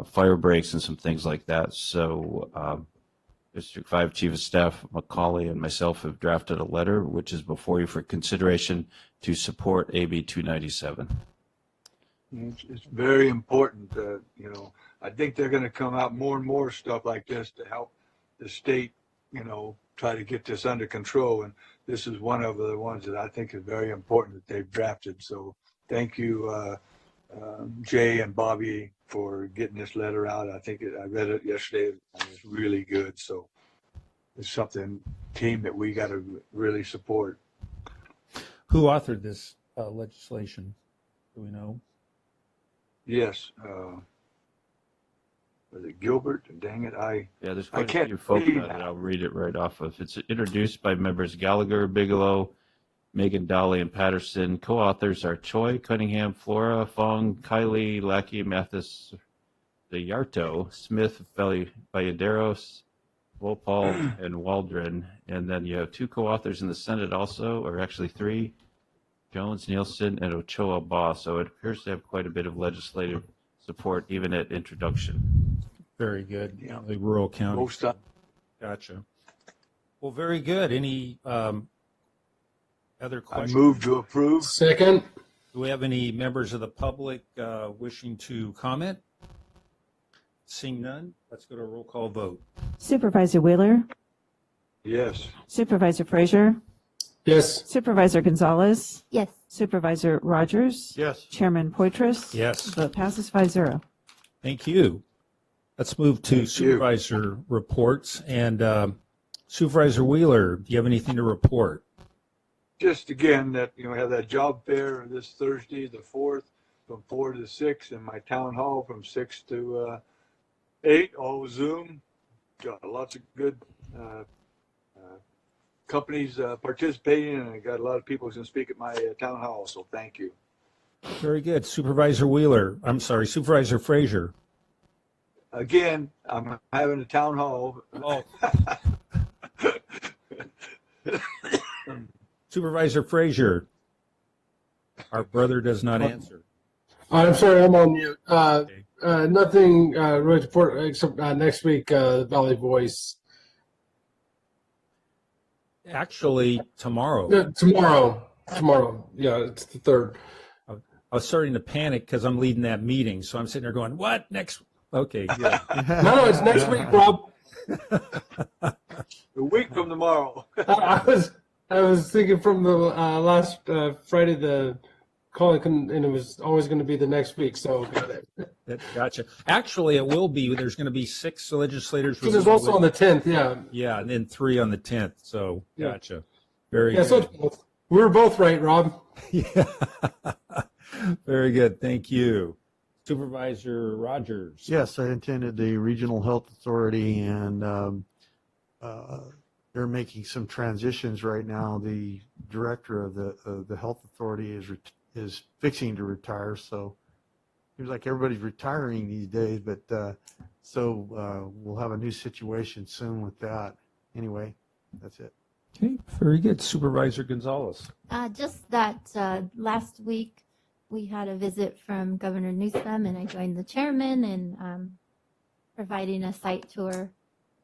fire breaks and some things like that. So District 5 Chief of Staff McCauley and myself have drafted a letter which is before you for consideration to support AB 297. It's very important that, I think they're going to come out more and more stuff like this to help the state, try to get this under control. And this is one of the ones that I think is very important that they've drafted. So thank you, Jay and Bobby, for getting this letter out. I read it yesterday and it's really good. So it's something, team, that we got to really support. Who authored this legislation? Do we know? Yes. Was it Gilbert? Dang it, Yeah, there's quite a few folks on it. I'll read it right off of. It's introduced by members Gallagher, Bigelow, Megan Dolly, and Patterson. Co-authors are Choi, Cunningham, Flora, Fong, Kylie, Lackey, Mathis, Yarto, Smith, Valladeros, Wopal, and Waldron. And then you have 2 co-authors in the Senate also, or actually 3, Jones, Nielsen, and Ochoa Baugh. So it appears to have quite a bit of legislative support even at introduction. Very good. Yeah, the rural county. Most of- Gotcha. Well, very good. Any other I questions? move to approve. Second. Do we have any members of the public wishing to comment? Seeing none, let's go to a roll call vote. Supervisor Wheeler, Yes. Supervisor Frazier, Yes. Supervisor Gonzalez, Yes. Supervisor Rogers, Yes. Chairman Poitras. Yes. Vote passes 5-0. Thank you. Let's move to supervisor reports. And Supervisor Wheeler, do you have anything to report? Just again, that, have that job fair this Thursday, the 4th, from 4 to 6, and my town hall from 6 to 8, all Zoom. Got lots of good companies participating, and I got a lot of people who's going to speak at my town hall, so thank you. Very good. Supervisor Wheeler, I'm sorry, Supervisor Frazier. Again, I'm having a town hall. Oh. Supervisor Frazier, our brother does not answer. I'm sorry, I'm on mute. Nothing really to report except next week, the Valley Voice. Actually, tomorrow. Tomorrow. Yeah, it's the 3rd. I was starting to panic because I'm leading that meeting. So I'm sitting there going, what? Next? Okay, good. No, it's next week, Rob. A week from tomorrow. I was thinking from the last Friday, the calling, and it was always going to be the next week. So got it. Gotcha. Actually, it will be. There's going to be 6 legislators. Because there's also on the 10th, yeah. Yeah, and then 3 on the 10th. So gotcha. Very good. So we were both right, Rob. Yeah. Very good. Thank you. Supervisor Rogers. Yes, I attended the Regional Health Authority, and they're making some transitions right now. The director of the Health Authority is fixing to retire, so it seems like everybody's retiring these days. But so we'll have a new situation soon with that. Anyway, that's it. Okay, very good. Supervisor Gonzalez. Just that last week we had a visit from Governor Newsom, and I joined the chairman in providing a site tour.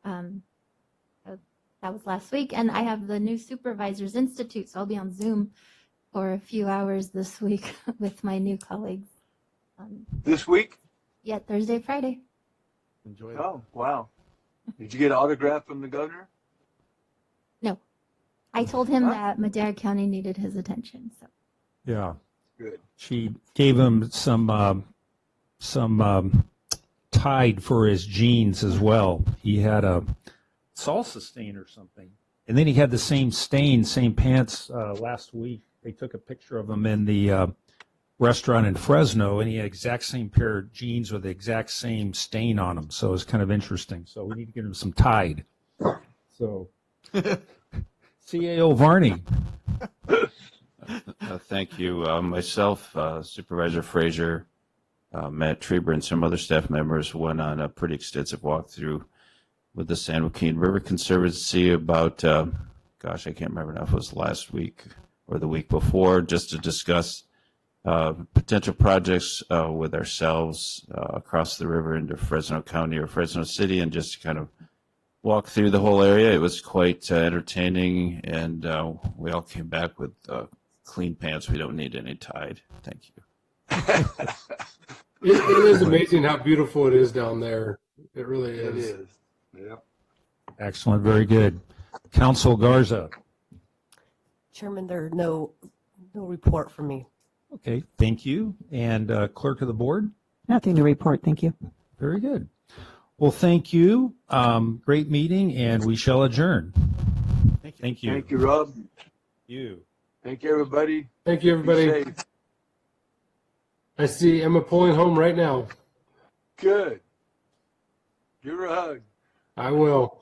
That was last week, and I have the new Supervisors Institute, so I'll be on Zoom for a few hours this week with my new colleagues. This week? Yeah, Thursday, Friday. Enjoy it. Oh, wow. Did you get an autograph from the governor? No, I told him that Madera County needed his attention. So Yeah. Good. She gave him some Tide for his jeans as well. He had a salsa stain or something. And then he had the same stain, same pants last week. They took a picture of him in the restaurant in Fresno, and he had exact same pair of jeans with the exact same stain on them. So it was kind of interesting. So we need to get him some Tide. So CAO Varney. Thank you. Myself, Supervisor Frazier, Matt Treber, and some other staff members went on a pretty extensive walkthrough with the San Joaquin River Conservancy about, I can't remember now if it was last week or the week before, just to discuss potential projects with ourselves across the river into Fresno County or Fresno City, and just to kind of walk through the whole area. It was quite entertaining, and we all came back with clean pants. We don't need any Tide. Thank you. It is amazing how beautiful it is down there. It really is. It is. Yep. Excellent. Very good. Council Garza. Chairman, there are no report for me. Okay, thank you. And clerk of the board? Nothing to report. Thank you. Very good. Well, thank you. Great meeting, and we shall adjourn. Thank you. Thank you, Rob. You. Thank you, everybody. Thank you, everybody. Be safe. I see Emma pulling home right now. Good. Give her a hug. I will.